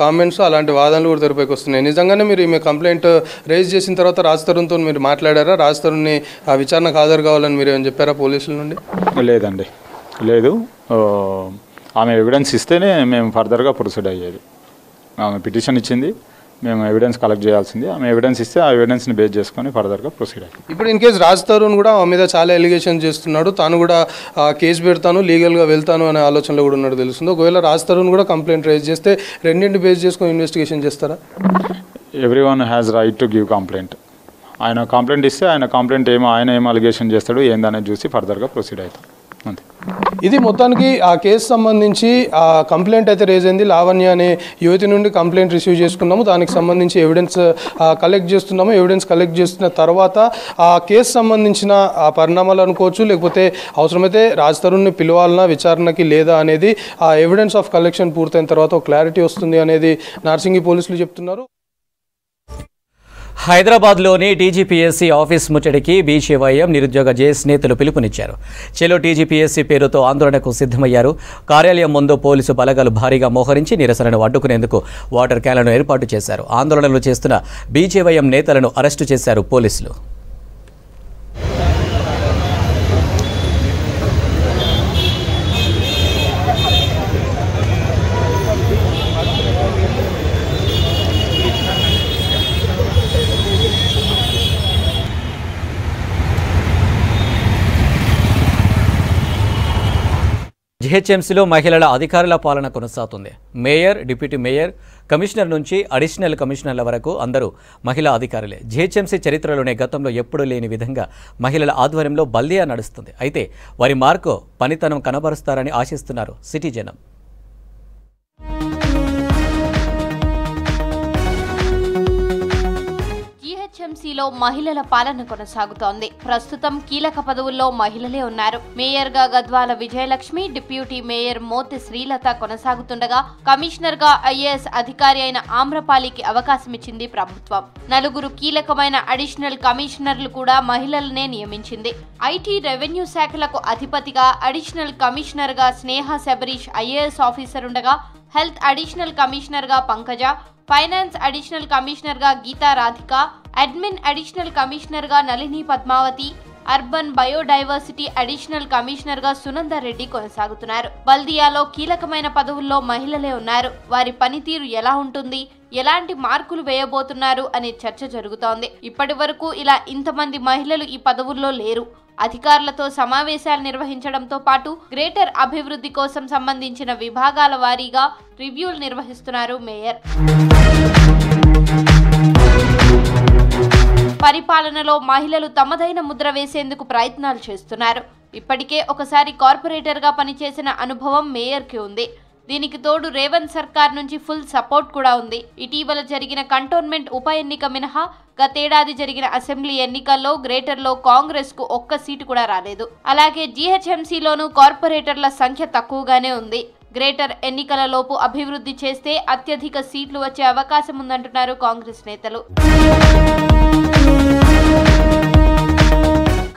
కామెంట్స్, అలాంటి వాదనలు కూడా తెరపైకి వస్తున్నాయి. నిజంగానే మీరు ఈమె కంప్లైంట్ రేజ్ చేసిన తర్వాత రాజ్ తరుణ్తో మీరు మాట్లాడారా? రాజ్ తరుణ్ని విచారణకు హాజరు కావాలని మీరు ఏమైనా చెప్పారా పోలీసుల నుండి? లేదండి, లేదు. ఆమె ఎవిడెన్స్ ఇస్తేనే మేము ఫర్దర్గా ప్రొసీడ్ అయ్యేది. ఆమె పిటిషన్ ఇచ్చింది, మేము ఎవిడెన్స్ కలెక్ట్ చేయాల్సింది. ఆమె ఎవిడెన్స్ ఇస్తే ఆ ఎవిడెన్స్ని బేస్ చేసుకొని ఫర్దర్గా ప్రొసీడ్ అయ్యి. ఇప్పుడు ఇన్ కేసు రాజ్ తరుణ్ కూడా ఆమె మీద చాలా ఎలిగేషన్ చేస్తున్నాడు, తాను కూడా కేసు పెడతాను, లీగల్గా వెళ్తాను అనే ఆలోచనలో కూడా ఉన్నాడు తెలుస్తుంది. ఒకవేళ రాజ్ తరుణ్ కూడా కంప్లైంట్ రైజ్ చేస్తే రెండింటి బేస్ చేసుకొని ఇన్వెస్టిగేషన్ చేస్తారా? Everyone has right to give complaint. ఆయన కంప్లైంట్ ఇస్తే ఆయన కంప్లైంట్ ఆయన ఏం అలిగేషన్ చేస్తాడు ఏందనేది చూసి ఫర్దర్గా ప్రొసీడ్ అవుతాం, అంతే. ఇది మొత్తానికి ఆ కేసు సంబంధించి ఆ కంప్లైంట్ అయితే రేజ్ అయింది. లావణ్య అనే యువతి నుండి కంప్లైంట్ రిసీవ్ చేసుకున్నాము, దానికి సంబంధించి ఎవిడెన్స్ కలెక్ట్ చేస్తున్నాము. ఎవిడెన్స్ కలెక్ట్ చేస్తున్న తర్వాత ఆ కేసు సంబంధించిన ఆ పరిణామాలు అనుకోవచ్చు, లేకపోతే అవసరమైతే రాజ్ తరుణ్ని పిలవాలన్నా విచారణకి లేదా అనేది ఆ ఎవిడెన్స్ ఆఫ్ కలెక్షన్ పూర్తయిన తర్వాత ఒక క్లారిటీ వస్తుంది అనేది నార్సింగి పోలీసులు చెప్తున్నారు. హైదరాబాద్లోని టీజీపీఎస్సీ ఆఫీస్ ముట్టడికి బీజేవైఎం నిరుద్యోగ జేఏసీ నేతలు పిలుపునిచ్చారు. చెలో టీజీపీఎస్సీ పేరుతో ఆందోళనకు సిద్ధమయ్యారు. కార్యాలయం ముందు పోలీసు బలగాలు భారీగా మోహరించి నిరసనను అడ్డుకునేందుకు వాటర్ క్యాన్లను ఏర్పాటు చేశారు. ఆందోళనలు చేస్తున్న బీజేవైఎం నేతలను అరెస్టు చేశారు పోలీసులు. జీహెచ్ఎంసీలో మహిళల అధికారుల పాలన కొనసాగుతుంది. మేయర్, డిప్యూటీ మేయర్, కమిషనర్ నుంచి అడిషనల్ కమిషనర్ల వరకు అందరూ మహిళా అధికారులే. జీహెచ్ఎంసీ చరిత్రలోనే గతంలో ఎప్పుడూ లేని విధంగా మహిళల ఆధ్వర్యంలో బల్దియా నడుస్తుంది. అయితే వారి మార్కు పనితనం కనబరుస్తారని ఆశిస్తున్నారు సిటీ జనం. జీహెచ్ఎంసీలో మహిళల పాలన కొనసాగుతోంది. ప్రస్తుతం కీలక పదవుల్లో మహిళలే ఉన్నారు. మేయర్ గా గద్వాల విజయలక్ష్మి, డిప్యూటీ మేయర్ మోతి శ్రీలత కొనసాగుతుండగా కమిషనర్ గా ఐఏఎస్ అధికారి అయిన ఆమ్రపాలికి అవకాశమిచ్చింది ప్రభుత్వం. 4 కీలకమైన అడిషనల్ కమిషనర్లు కూడా మహిళలనే నియమించింది. ఐటీ, రెవెన్యూ శాఖలకు అధిపతిగా అడిషనల్ కమిషనర్ గా స్నేహ శబరీష్ ఐఏఎస్ ఆఫీసర్ ఉండగా, హెల్త్ అడిషనల్ కమిషనర్ గా పంకజ, ఫైనాన్స్ అడిషనల్ కమిషనర్ గా Geetha Radhika, admin additional commissioner గా Nalini Padmavathi, urban biodiversity additional commissioner గా సునందర్ రెడ్డి కొనసాగుతున్నారు. బల్దియాలో కీలకమైన పదవుల్లో మహిళలే ఉన్నారు. వారి పనితీరు ఎలా ఉంటుంది, ఎలాంటి మార్కులు వేయబోతున్నారు అనే చర్చ జరుగుతోంది. ఇప్పటి వరకు ఇలా ఇంతమంది మహిళలు ఈ పదవుల్లో లేరు. అధికారులతో సమావేశాలు నిర్వహించడంతో పాటు గ్రేటర్ అభివృద్ధి కోసం సంబంధించిన విభాగాల వారీగా రివ్యూలు నిర్వహిస్తున్నారు మేయర్. పరిపాలనలో మహిళలు తమదైన ముద్ర వేసేందుకు ప్రయత్నాలు చేస్తున్నారు. ఇప్పటికే ఒకసారి కార్పొరేటర్గా పనిచేసిన అనుభవం మేయర్కి ఉంది. దీనికి తోడు రేవంత్ సర్కార్ నుంచి ఫుల్ సపోర్ట్ కూడా ఉంది. ఇటీవల జరిగిన కంటోన్మెంట్ ఉప ఎన్నిక మినహా గతేడాది జరిగిన అసెంబ్లీ ఎన్నికల్లో గ్రేటర్లో కాంగ్రెస్ కు ఒక్క సీటు కూడా రాలేదు. అలాగే జీహెచ్ఎంసీలోనూ కార్పొరేటర్ల సంఖ్య తక్కువగానే ఉంది. గ్రేటర్ ఎన్నికలలోపు అభివృద్ధి చేస్తే అత్యధిక సీట్లు వచ్చే అవకాశం ఉందంటున్నారు కాంగ్రెస్ నేతలు.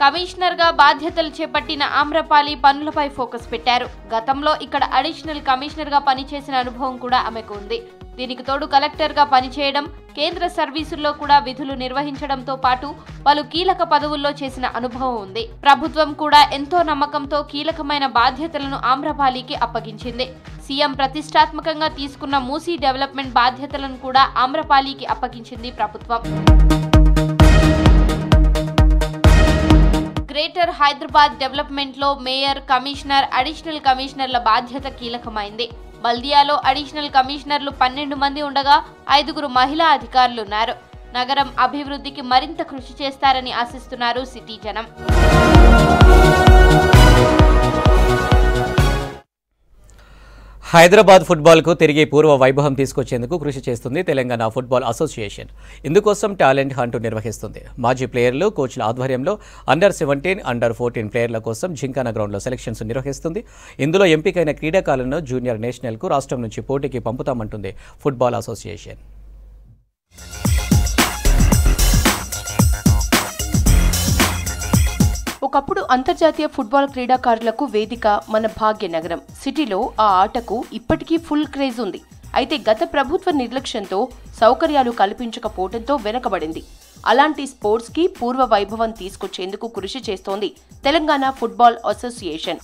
కమిషనర్ గా బాధ్యతలు చేపట్టిన ఆమ్రపాలి పనులపై ఫోకస్ పెట్టారు. గతంలో ఇక్కడ అడిషనల్ కమిషనర్ గా పనిచేసిన అనుభవం కూడా ఆమెకు ఉంది. దీనికి తోడు కలెక్టర్ గా పనిచేయడం, కేంద్ర సర్వీసుల్లో కూడా విధులు నిర్వహించడంతో పాటు పలు కీలక పదవుల్లో చేసిన అనుభవం ఉంది. ప్రభుత్వం కూడా ఎంతో నమ్మకంతో కీలకమైన బాధ్యతలను ఆమ్రపాలికి అప్పగించింది. సీఎం ప్రతిష్టాత్మకంగా తీసుకున్న మూసీ డెవలప్మెంట్ బాధ్యతలను కూడా ఆమ్రపాలికి అప్పగించింది ప్రభుత్వం. గ్రేటర్ హైదరాబాద్ డెవలప్మెంట్ లో మేయర్, కమిషనర్, అడిషనల్ కమిషనర్ల బాధ్యత కీలకమైంది. బల్దియాలో అడిషనల్ కమిషనర్లు 12 మంది ఉండగా 5 మహిళా అధికారులు ఉన్నారు. నగరం అభివృద్ధికి మరింత కృషి చేస్తారని ఆశిస్తున్నారు సిటీ జనం. హైదరాబాద్ ఫుట్బాల్కు తిరిగి పూర్వ వైభవం తీసుకొచ్చేందుకు కృషి చేస్తుంది తెలంగాణ ఫుట్బాల్ అసోసియేషన్. ఇందుకోసం టాలెంట్ హంట్ నిర్వహిస్తుంది. మాజీ ప్లేయర్లు, కోచ్ల ఆధ్వర్యంలో అండర్-17, అండర్-14 ప్లేయర్ల కోసం జింకానా గ్రౌండ్లో సెలక్షన్స్ నిర్వహిస్తుంది. ఇందులో ఎంపికైన క్రీడాకారులను జూనియర్ నేషనల్కు రాష్ట్రం నుంచి పోటీకి పంపుతామంటుంది ఫుట్బాల్ అసోసియేషన్. ఒకప్పుడు అంతర్జాతీయ ఫుట్బాల్ క్రీడాకారులకు వేదిక మన భాగ్యనగరం. సిటీలో ఆ ఆటకు ఇప్పటికీ ఫుల్ క్రేజ్ ఉంది. అయితే గత ప్రభుత్వ నిర్లక్ష్యంతో సౌకర్యాలు కల్పించకపోవడంతో వెనకబడింది. అలాంటి స్పోర్ట్స్ కి పూర్వ వైభవం తీసుకొచ్చేందుకు కృషి చేస్తోంది తెలంగాణ ఫుట్బాల్ అసోసియేషన్.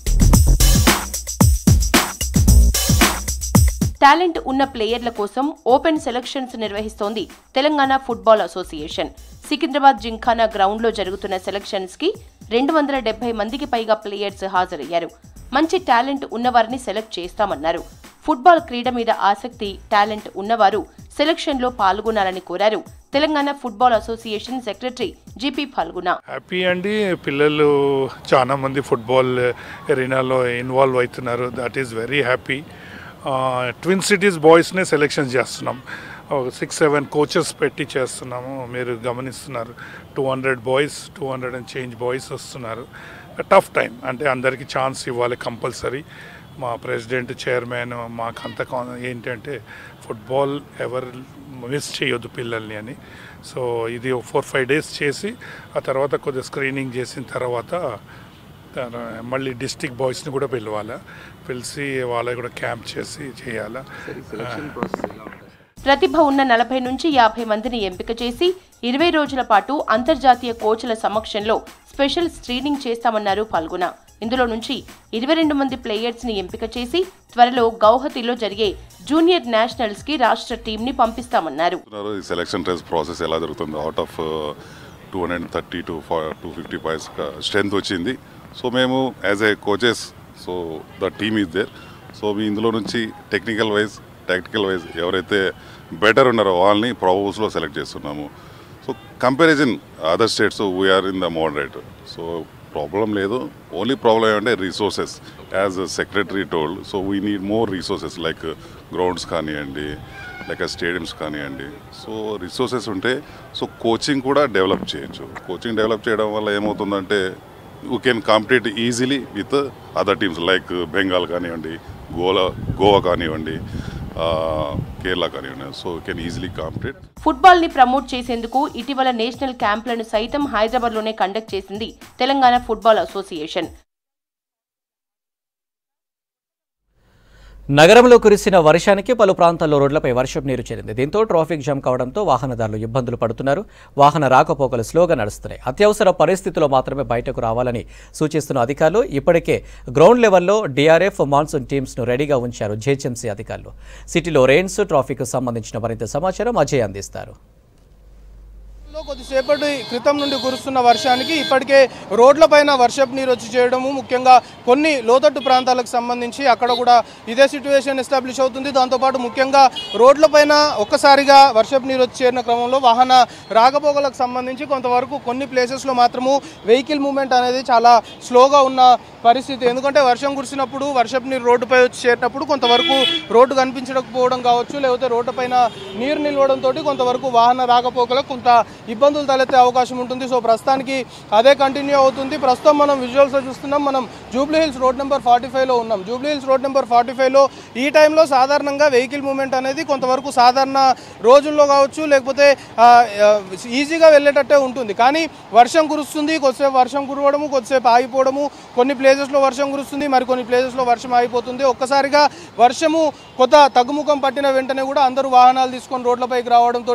టాలెంట్ ఉన్న ప్లేయర్ల కోసం ఓపెన్ సెలక్షన్స్ నిర్వహిస్తోంది Telangana football association. Secunderabad Gymkhana ground లో జరుగుతున్న సెలక్షన్స్ కి 270 మందికి పైగా ప్లేయర్స్ హాజరయ్యారు. మంచి టాలెంట్ ఉన్నవారిని సెలెక్ట్ చేస్తామన్నారు. ఫుట్బాల్ క్రీడ మీద ఆసక్తి, టాలెంట్ ఉన్నవారు సెలక్షన్ లో పాల్గొనాలని కోరారు Telangana football association secretary GP Phalguna. Happy అండి, పిల్లలు చాలా మంది ఫుట్బాల్ ఎరీనాలో ఇన్వాల్వ్ అవుతున్నారు. That is very happy. Twin cities బాయ్స్నే సెలెక్షన్ చేస్తున్నాం. 6-7 కోచెస్ పెట్టి చేస్తున్నాము. మీరు గమనిస్తున్నారు, 200 బాయ్స్, 200 and change బాయ్స్ వస్తున్నారు. టఫ్ టైం అంటే అందరికీ ఛాన్స్ ఇవ్వాలి కంపల్సరీ. మా ప్రెసిడెంట్, చైర్మన్ మాకంత ఏంటంటే ఫుట్బాల్ ఎవరు మిస్ చేయొద్దు పిల్లల్ని అని. సో ఇది 4-5 days చేసి ఆ తర్వాత కొద్దిగా స్క్రీనింగ్ చేసిన తర్వాత మళ్ళీ డిస్ట్రిక్ట్ బాయ్స్ని కూడా పిలిచి వాళ్ళకి కూడా క్యాంప్ చేసి చేయాలా. ప్రతిభ ఉన్న 40 నుంచి 50 మందిని ఎంపిక చేసి 20 రోజుల పాటు అంతర్జాతీయ కోచ్ల సమక్షంలో స్పెషల్ స్క్రీనింగ్ చేస్తామన్నారు ఫల్గుణ. ఇందులో నుంచి 22 మంది ప్లేయర్స్ ని ఎంపిక చేసి త్వరలో గౌహతిలో జరిగే జూనియర్ నేషనల్స్ కి రాష్ట్ర టీం ని పంపిస్తామన్నారు. సెలక్షన్ ప్రాసెస్ ఎలా జరుగుతుంది? అవుట్ ఆఫ్ 230 to 250 స్ట్రెంత్ వచ్చింది. సో మేము as a coaches so the team is there. So మీ ఇందులో నుంచి టెక్నికల్ వైజ్ టాక్టికల్ వైజ్ ఎవరైతే బెటర్ ఉన్నారో వాళ్ళని ప్రాబబుల్స్లో సెలెక్ట్ చేస్తున్నాము. So comparison other states we are in the moderate. So problem లేదు. ఓన్లీ ప్రాబ్లం ఏమంటే resources. As secretary told, so we need more resources like grounds కానివ్వండి, లైక్ స్టేడియంస్ కానివ్వండి. సో రిసోర్సెస్ ఉంటే సో కోచింగ్ కూడా డెవలప్ చేయొచ్చు. కోచింగ్ డెవలప్ చేయడం వల్ల ఏమవుతుందంటే you can compete easily with other teams like Bengal కానివ్వండి, గోవా కానివ్వండి, కేరళ కానివ్వండి. So you can easily compete. Football ని ప్రమోట్ చేసేందుకు ఇటీవల నేషనల్ క్యాంపులను సైతం హైదరాబాద్లోనే కండక్ట్ చేసింది తెలంగాణ ఫుట్బాల్ అసోసియేషన్. నగరంలో కురిసిన వర్షానికి పలు ప్రాంతాల్లో రోడ్లపై వర్షపు నీరు చేరింది. దీంతో ట్రాఫిక్ జామ్ కావడంతో వాహనదారులు ఇబ్బందులు పడుతున్నారు. వాహన రాకపోకలు స్లోగా నడుస్తున్నాయి. అత్యవసర పరిస్థితుల్లో మాత్రమే బయటకు రావాలని సూచిస్తున్న అధికారులు ఇప్పటికే గ్రౌండ్ లెవెల్లో డిఆర్ఎఫ్, మాన్సూన్ టీమ్స్ను రెడీగా ఉంచారు జీహెచ్ఎంసీ అధికారులు. సిటీలో రెయిన్స్, ట్రాఫిక్ సంబంధించిన మరింత సమాచారం అజయ్ అందిస్తారు. కొద్దిసేపటి క్రితం నుండి కురుస్తున్న వర్షానికి ఇప్పటికే రోడ్లపైన వర్షపు నీరు వచ్చి చేయడము, ముఖ్యంగా కొన్ని లోతట్టు ప్రాంతాలకు సంబంధించి అక్కడ కూడా ఇదే సిట్యుయేషన్ ఎస్టాబ్లిష్ అవుతుంది. దాంతోపాటు ముఖ్యంగా రోడ్లపైన ఒక్కసారిగా వర్షపు నీరు వచ్చి చేరిన క్రమంలో వాహన రాకపోకలకు సంబంధించి కొంతవరకు కొన్ని ప్లేసెస్లో మాత్రము వెహికల్ మూవ్మెంట్ అనేది చాలా స్లోగా ఉన్న పరిస్థితి. ఎందుకంటే వర్షం కురిసినప్పుడు వర్షపు నీరు రోడ్డుపై వచ్చి చేరినప్పుడు కొంతవరకు రోడ్డు కనిపించకపోవడం కావచ్చు, లేకపోతే రోడ్డుపైన నీరు నిలవడంతో కొంతవరకు వాహన రాకపోకలకు కొంత ఇబ్బందులు తలెత్తే అవకాశం ఉంటుంది. సో ప్రస్తుతానికి అదే కంటిన్యూ అవుతుంది. ప్రస్తుతం మనం విజువల్స్లో చూస్తున్నాం. మనం జూబ్లీ హిల్స్ రోడ్ నెంబర్ 45లో ఉన్నాం. జూబ్లీ హిల్స్ రోడ్ నెంబర్ 45లో ఈ టైంలో సాధారణంగా వెహికల్ మూవ్మెంట్ అనేది కొంతవరకు సాధారణ రోజుల్లో కావచ్చు, లేకపోతే ఈజీగా వెళ్ళేటట్టే ఉంటుంది. కానీ వర్షం కురుస్తుంది, కొద్దిసేపు వర్షం కురవడము, కొద్దిసేపు ఆగిపోవడము, కొన్ని ప్లేసెస్లో వర్షం కురుస్తుంది, మరికొన్ని ప్లేసెస్లో వర్షం ఆగిపోతుంది. ఒక్కసారిగా వర్షము కొత్త తగ్గుముఖం పట్టిన వెంటనే కూడా అందరూ వాహనాలు తీసుకొని రోడ్లపైకి రావడంతో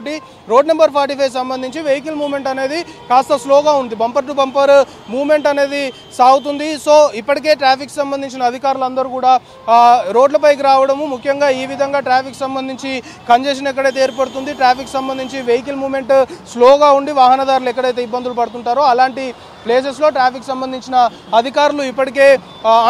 రోడ్ నెంబర్ 45 సంబంధించి వెహికల్ మూవ్మెంట్ అనేది కాస్త స్లోగా ఉంది. బంపర్ టు బంపర్ మూవ్మెంట్ అనేది సాగుతుంది. సో ఇప్పటికే ట్రాఫిక్ సంబంధించిన అధికారులు అందరూ కూడా రోడ్లపైకి రావడము, ముఖ్యంగా ఈ విధంగా ట్రాఫిక్ సంబంధించి కంజెషన్ ఎక్కడైతే ఏర్పడుతుంది, ట్రాఫిక్ సంబంధించి వెహికల్ మూవ్మెంట్ స్లోగా ఉండి వాహనదారులు ఎక్కడైతే ఇబ్బందులు పడుతుంటారో అలాంటి ప్లేసెస్లో ట్రాఫిక్ సంబంధించిన అధికారులు ఇప్పటికే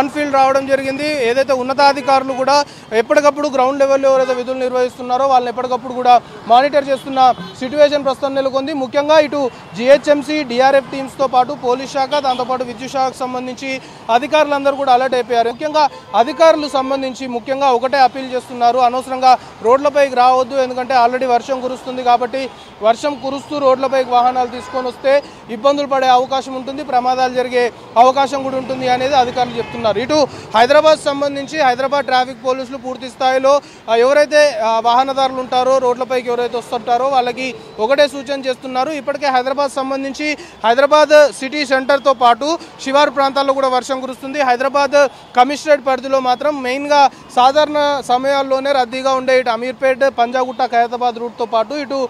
ఆన్ఫీల్డ్ రావడం జరిగింది. ఏదైతే ఉన్నతాధికారులు కూడా ఎప్పటికప్పుడు గ్రౌండ్ లెవెల్లో ఎవరైతే విధులు నిర్వహిస్తున్నారో వాళ్ళని ఎప్పటికప్పుడు కూడా మానిటర్ చేస్తున్న సిట్యుయేషన్ ప్రస్తుతం నెలకొంది. ముఖ్యంగా ఇటు జిహెచ్ఎంసీ, డిఆర్ఎఫ్ టీమ్స్తో పాటు పోలీస్ శాఖ, దాంతోపాటు విద్యుత్ శాఖకు సంబంధించి అధికారులందరూ కూడా అలర్ట్ అయిపోయారు. ముఖ్యంగా అధికారులు సంబంధించి ముఖ్యంగా ఒకటే అప్పీల్ చేస్తున్నారు, అనవసరంగా రోడ్లపైకి రావద్దు. ఎందుకంటే ఆల్రెడీ వర్షం కురుస్తుంది కాబట్టి వర్షం కురుస్తూ రోడ్లపైకి వాహనాలు తీసుకొని వస్తే ఇబ్బందులు పడే అవకాశం ఉంటుంది, ప్రమాదాలు జరిగే అవకాశం కూడా ఉంటుంది అనేది అధికారులు చెప్తున్నారు. ఇటు హైదరాబాద్ సంబంధించి హైదరాబాద్ ట్రాఫిక్ పోలీసులు పూర్తి స్థాయిలో ఎవరైతే వాహనదారులు ఉంటారో, రోడ్లపైకి ఎవరైతే వస్తుంటారో వాళ్ళకి ఒకటే సూచన చేస్తున్నారు. ఇప్పటికే హైదరాబాద్ సంబంధించి హైదరాబాద్ సిటీ సెంటర్తో పాటు శివారు ప్రాంతాల్లో కూడా వర్షం కురుస్తుంది. హైదరాబాద్ కమిషనరేట్ పరిధిలో మాత్రం మెయిన్గా సాధారణ సమయాల్లోనే రద్దీగా ఉండే ఇటు అమీర్పేట్, పంజాగుట్ట, ఖైరతాబాద్ రూట్తో పాటు ఇటు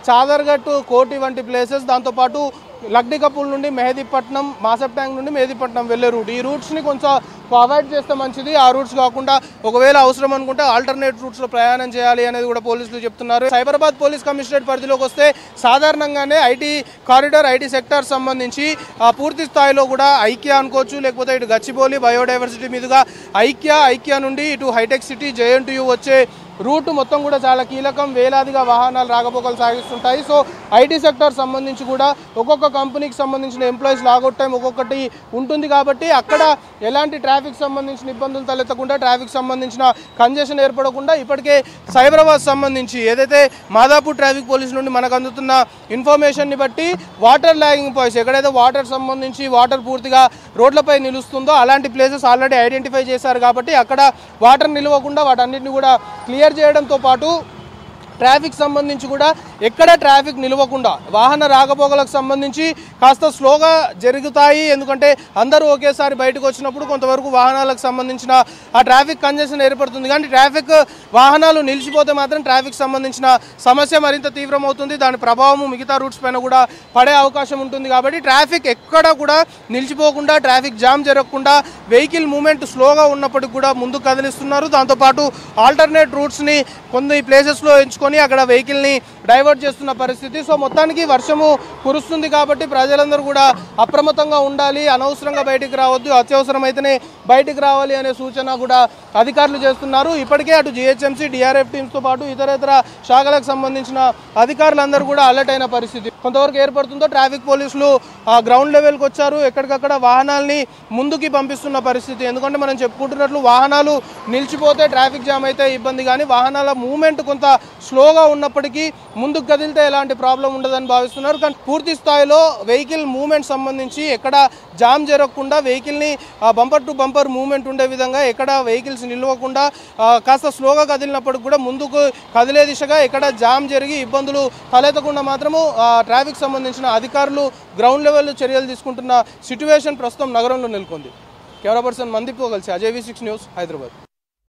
చాదర్ఘట్, కోటి వంటి ప్లేసెస్, దాంతోపాటు లక్డికపూల్ నుండి మెహదీపట్నం, మాసప్ ట్యాంక్ నుండి మెహదీపట్నం వెళ్ళే రూట్, ఈ రూట్స్ని కొంచెం అవాయిడ్ చేస్తే మంచిది. ఆ రూట్స్ కాకుండా ఒకవేళ అవసరం అనుకుంటే ఆల్టర్నేట్ రూట్స్లో ప్రయాణం చేయాలి అనేది కూడా పోలీసులు చెప్తున్నారు. సైబరాబాద్ పోలీస్ కమిషనరేట్ పరిధిలోకి వస్తే సాధారణంగానే ఐటీ కారిడార్, ఐటీ సెక్టార్ సంబంధించి పూర్తి స్థాయిలో కూడా ఐక్య అనుకోవచ్చు, లేకపోతే ఇటు గచ్చిబౌలి బయోడైవర్సిటీ మీదుగా ఐక్య నుండి ఇటు హైటెక్ సిటీ, జేఎన్టీయూ వచ్చే రూట్ మొత్తం కూడా చాలా కీలకం. వేలాదిగా వాహనాలు రాకపోకలు సాగిస్తుంటాయి. సో ఐటీ సెక్టార్ సంబంధించి కూడా ఒక్కొక్క కంపెనీకి సంబంధించిన ఎంప్లాయీస్ లాగౌట్ టైం ఒక్కొక్కటి ఉంటుంది కాబట్టి అక్కడ ఎలాంటి ట్రాఫిక్ సంబంధించిన ఇబ్బందులు తలెత్తకుండా, ట్రాఫిక్ సంబంధించిన కంజెషన్ ఏర్పడకుండా ఇప్పటికే సైబరాబాద్ సంబంధించి ఏదైతే మాదాపూర్ ట్రాఫిక్ పోలీస్ నుండి మనకు అందుతున్న ఇన్ఫర్మేషన్ని బట్టి వాటర్ ల్యాగింగ్ పాయింట్స్, ఎక్కడైతే వాటర్ సంబంధించి వాటర్ పూర్తిగా రోడ్లపై నిలుస్తుందో అలాంటి ప్లేసెస్ ఆల్రెడీ ఐడెంటిఫై చేశారు కాబట్టి అక్కడ వాటర్ నిలవకుండా వాటన్నిటిని కూడా క్లియర్ చేయడంతో పాటు ట్రాఫిక్ సంబంధించి కూడా ఎక్కడ ట్రాఫిక్ నిలవకుండా వాహన రాకపోకలకు సంబంధించి కాస్త స్లోగా జరుగుతాయి. ఎందుకంటే అందరూ ఒకేసారి బయటకు వచ్చినప్పుడు కొంతవరకు వాహనాలకు సంబంధించిన ఆ ట్రాఫిక్ కంజెషన్ ఏర్పడుతుంది. కానీ ట్రాఫిక్ వాహనాలు నిలిచిపోతే మాత్రం ట్రాఫిక్ సంబంధించిన సమస్య మరింత తీవ్రమవుతుంది. దాని ప్రభావం మిగతా రూట్స్ పైన కూడా పడే అవకాశం ఉంటుంది. కాబట్టి ట్రాఫిక్ ఎక్కడ కూడా నిలిచిపోకుండా, ట్రాఫిక్ జామ్ జరగకుండా వెహికల్ మూవ్మెంట్ స్లోగా ఉన్నప్పటికీ కూడా ముందుకు కదిలిస్తున్నారు. దాంతోపాటు ఆల్టర్నేట్ రూట్స్ని కొన్ని ప్లేసెస్లో ఎంచుకొని పెట్టుకొని అక్కడ వెహికల్ని డైవర్ట్ చేస్తున్న పరిస్థితి. సో మొత్తానికి వర్షము కురుస్తుంది కాబట్టి ప్రజలందరూ కూడా అప్రమత్తంగా ఉండాలి, అనవసరంగా బయటికి రావద్దు, అత్యవసరమైతేనే బయటికి రావాలి అనే సూచన కూడా అధికారులు చేస్తున్నారు. ఇప్పటికే అటు జిహెచ్ఎంసీ, డిఆర్ఎఫ్ టీమ్స్తో పాటు ఇతర శాఖలకు సంబంధించిన అధికారులందరూ కూడా అలర్ట్ అయిన పరిస్థితి కొంతవరకు ఏర్పడుతుందో. ట్రాఫిక్ పోలీసులు గ్రౌండ్ లెవెల్కి వచ్చారు, ఎక్కడికక్కడ వాహనాల్ని ముందుకి పంపిస్తున్న పరిస్థితి. ఎందుకంటే మనం చెప్పుకుంటున్నట్లు వాహనాలు నిలిచిపోతే ట్రాఫిక్ జామ్ అయితే ఇబ్బంది, కానీ వాహనాల మూవ్మెంట్ కొంత స్లోగా ఉన్నప్పటికీ ముందుకు కదిలితే ఎలాంటి ప్రాబ్లం ఉండదని భావిస్తున్నారు. కానీ పూర్తి స్థాయిలో వెహికల్ మూవ్మెంట్ సంబంధించి ఎక్కడ జామ్ జరగకుండా వెహికల్ని బంపర్ టు బంపర్ మూవ్మెంట్ ఉండే విధంగా ఎక్కడ వెహికల్స్ నిలవకుండా కాస్త స్లోగా కదిలినప్పటికి కూడా ముందుకు కదిలే దిశగా ఎక్కడ జామ్ జరిగి ఇబ్బందులు తలెత్తకుండా మాత్రము ట్రాఫిక్ సంబంధించిన అధికారులు గ్రౌండ్ లెవెల్ చర్యలు తీసుకుంటున్న సిట్యువేషన్ ప్రస్తుతం నగరంలో నెలకొంది. కెమెరా పర్సన్ మందీప్తో కలిసి అజయ్ V6 న్యూస్, హైదరాబాద్.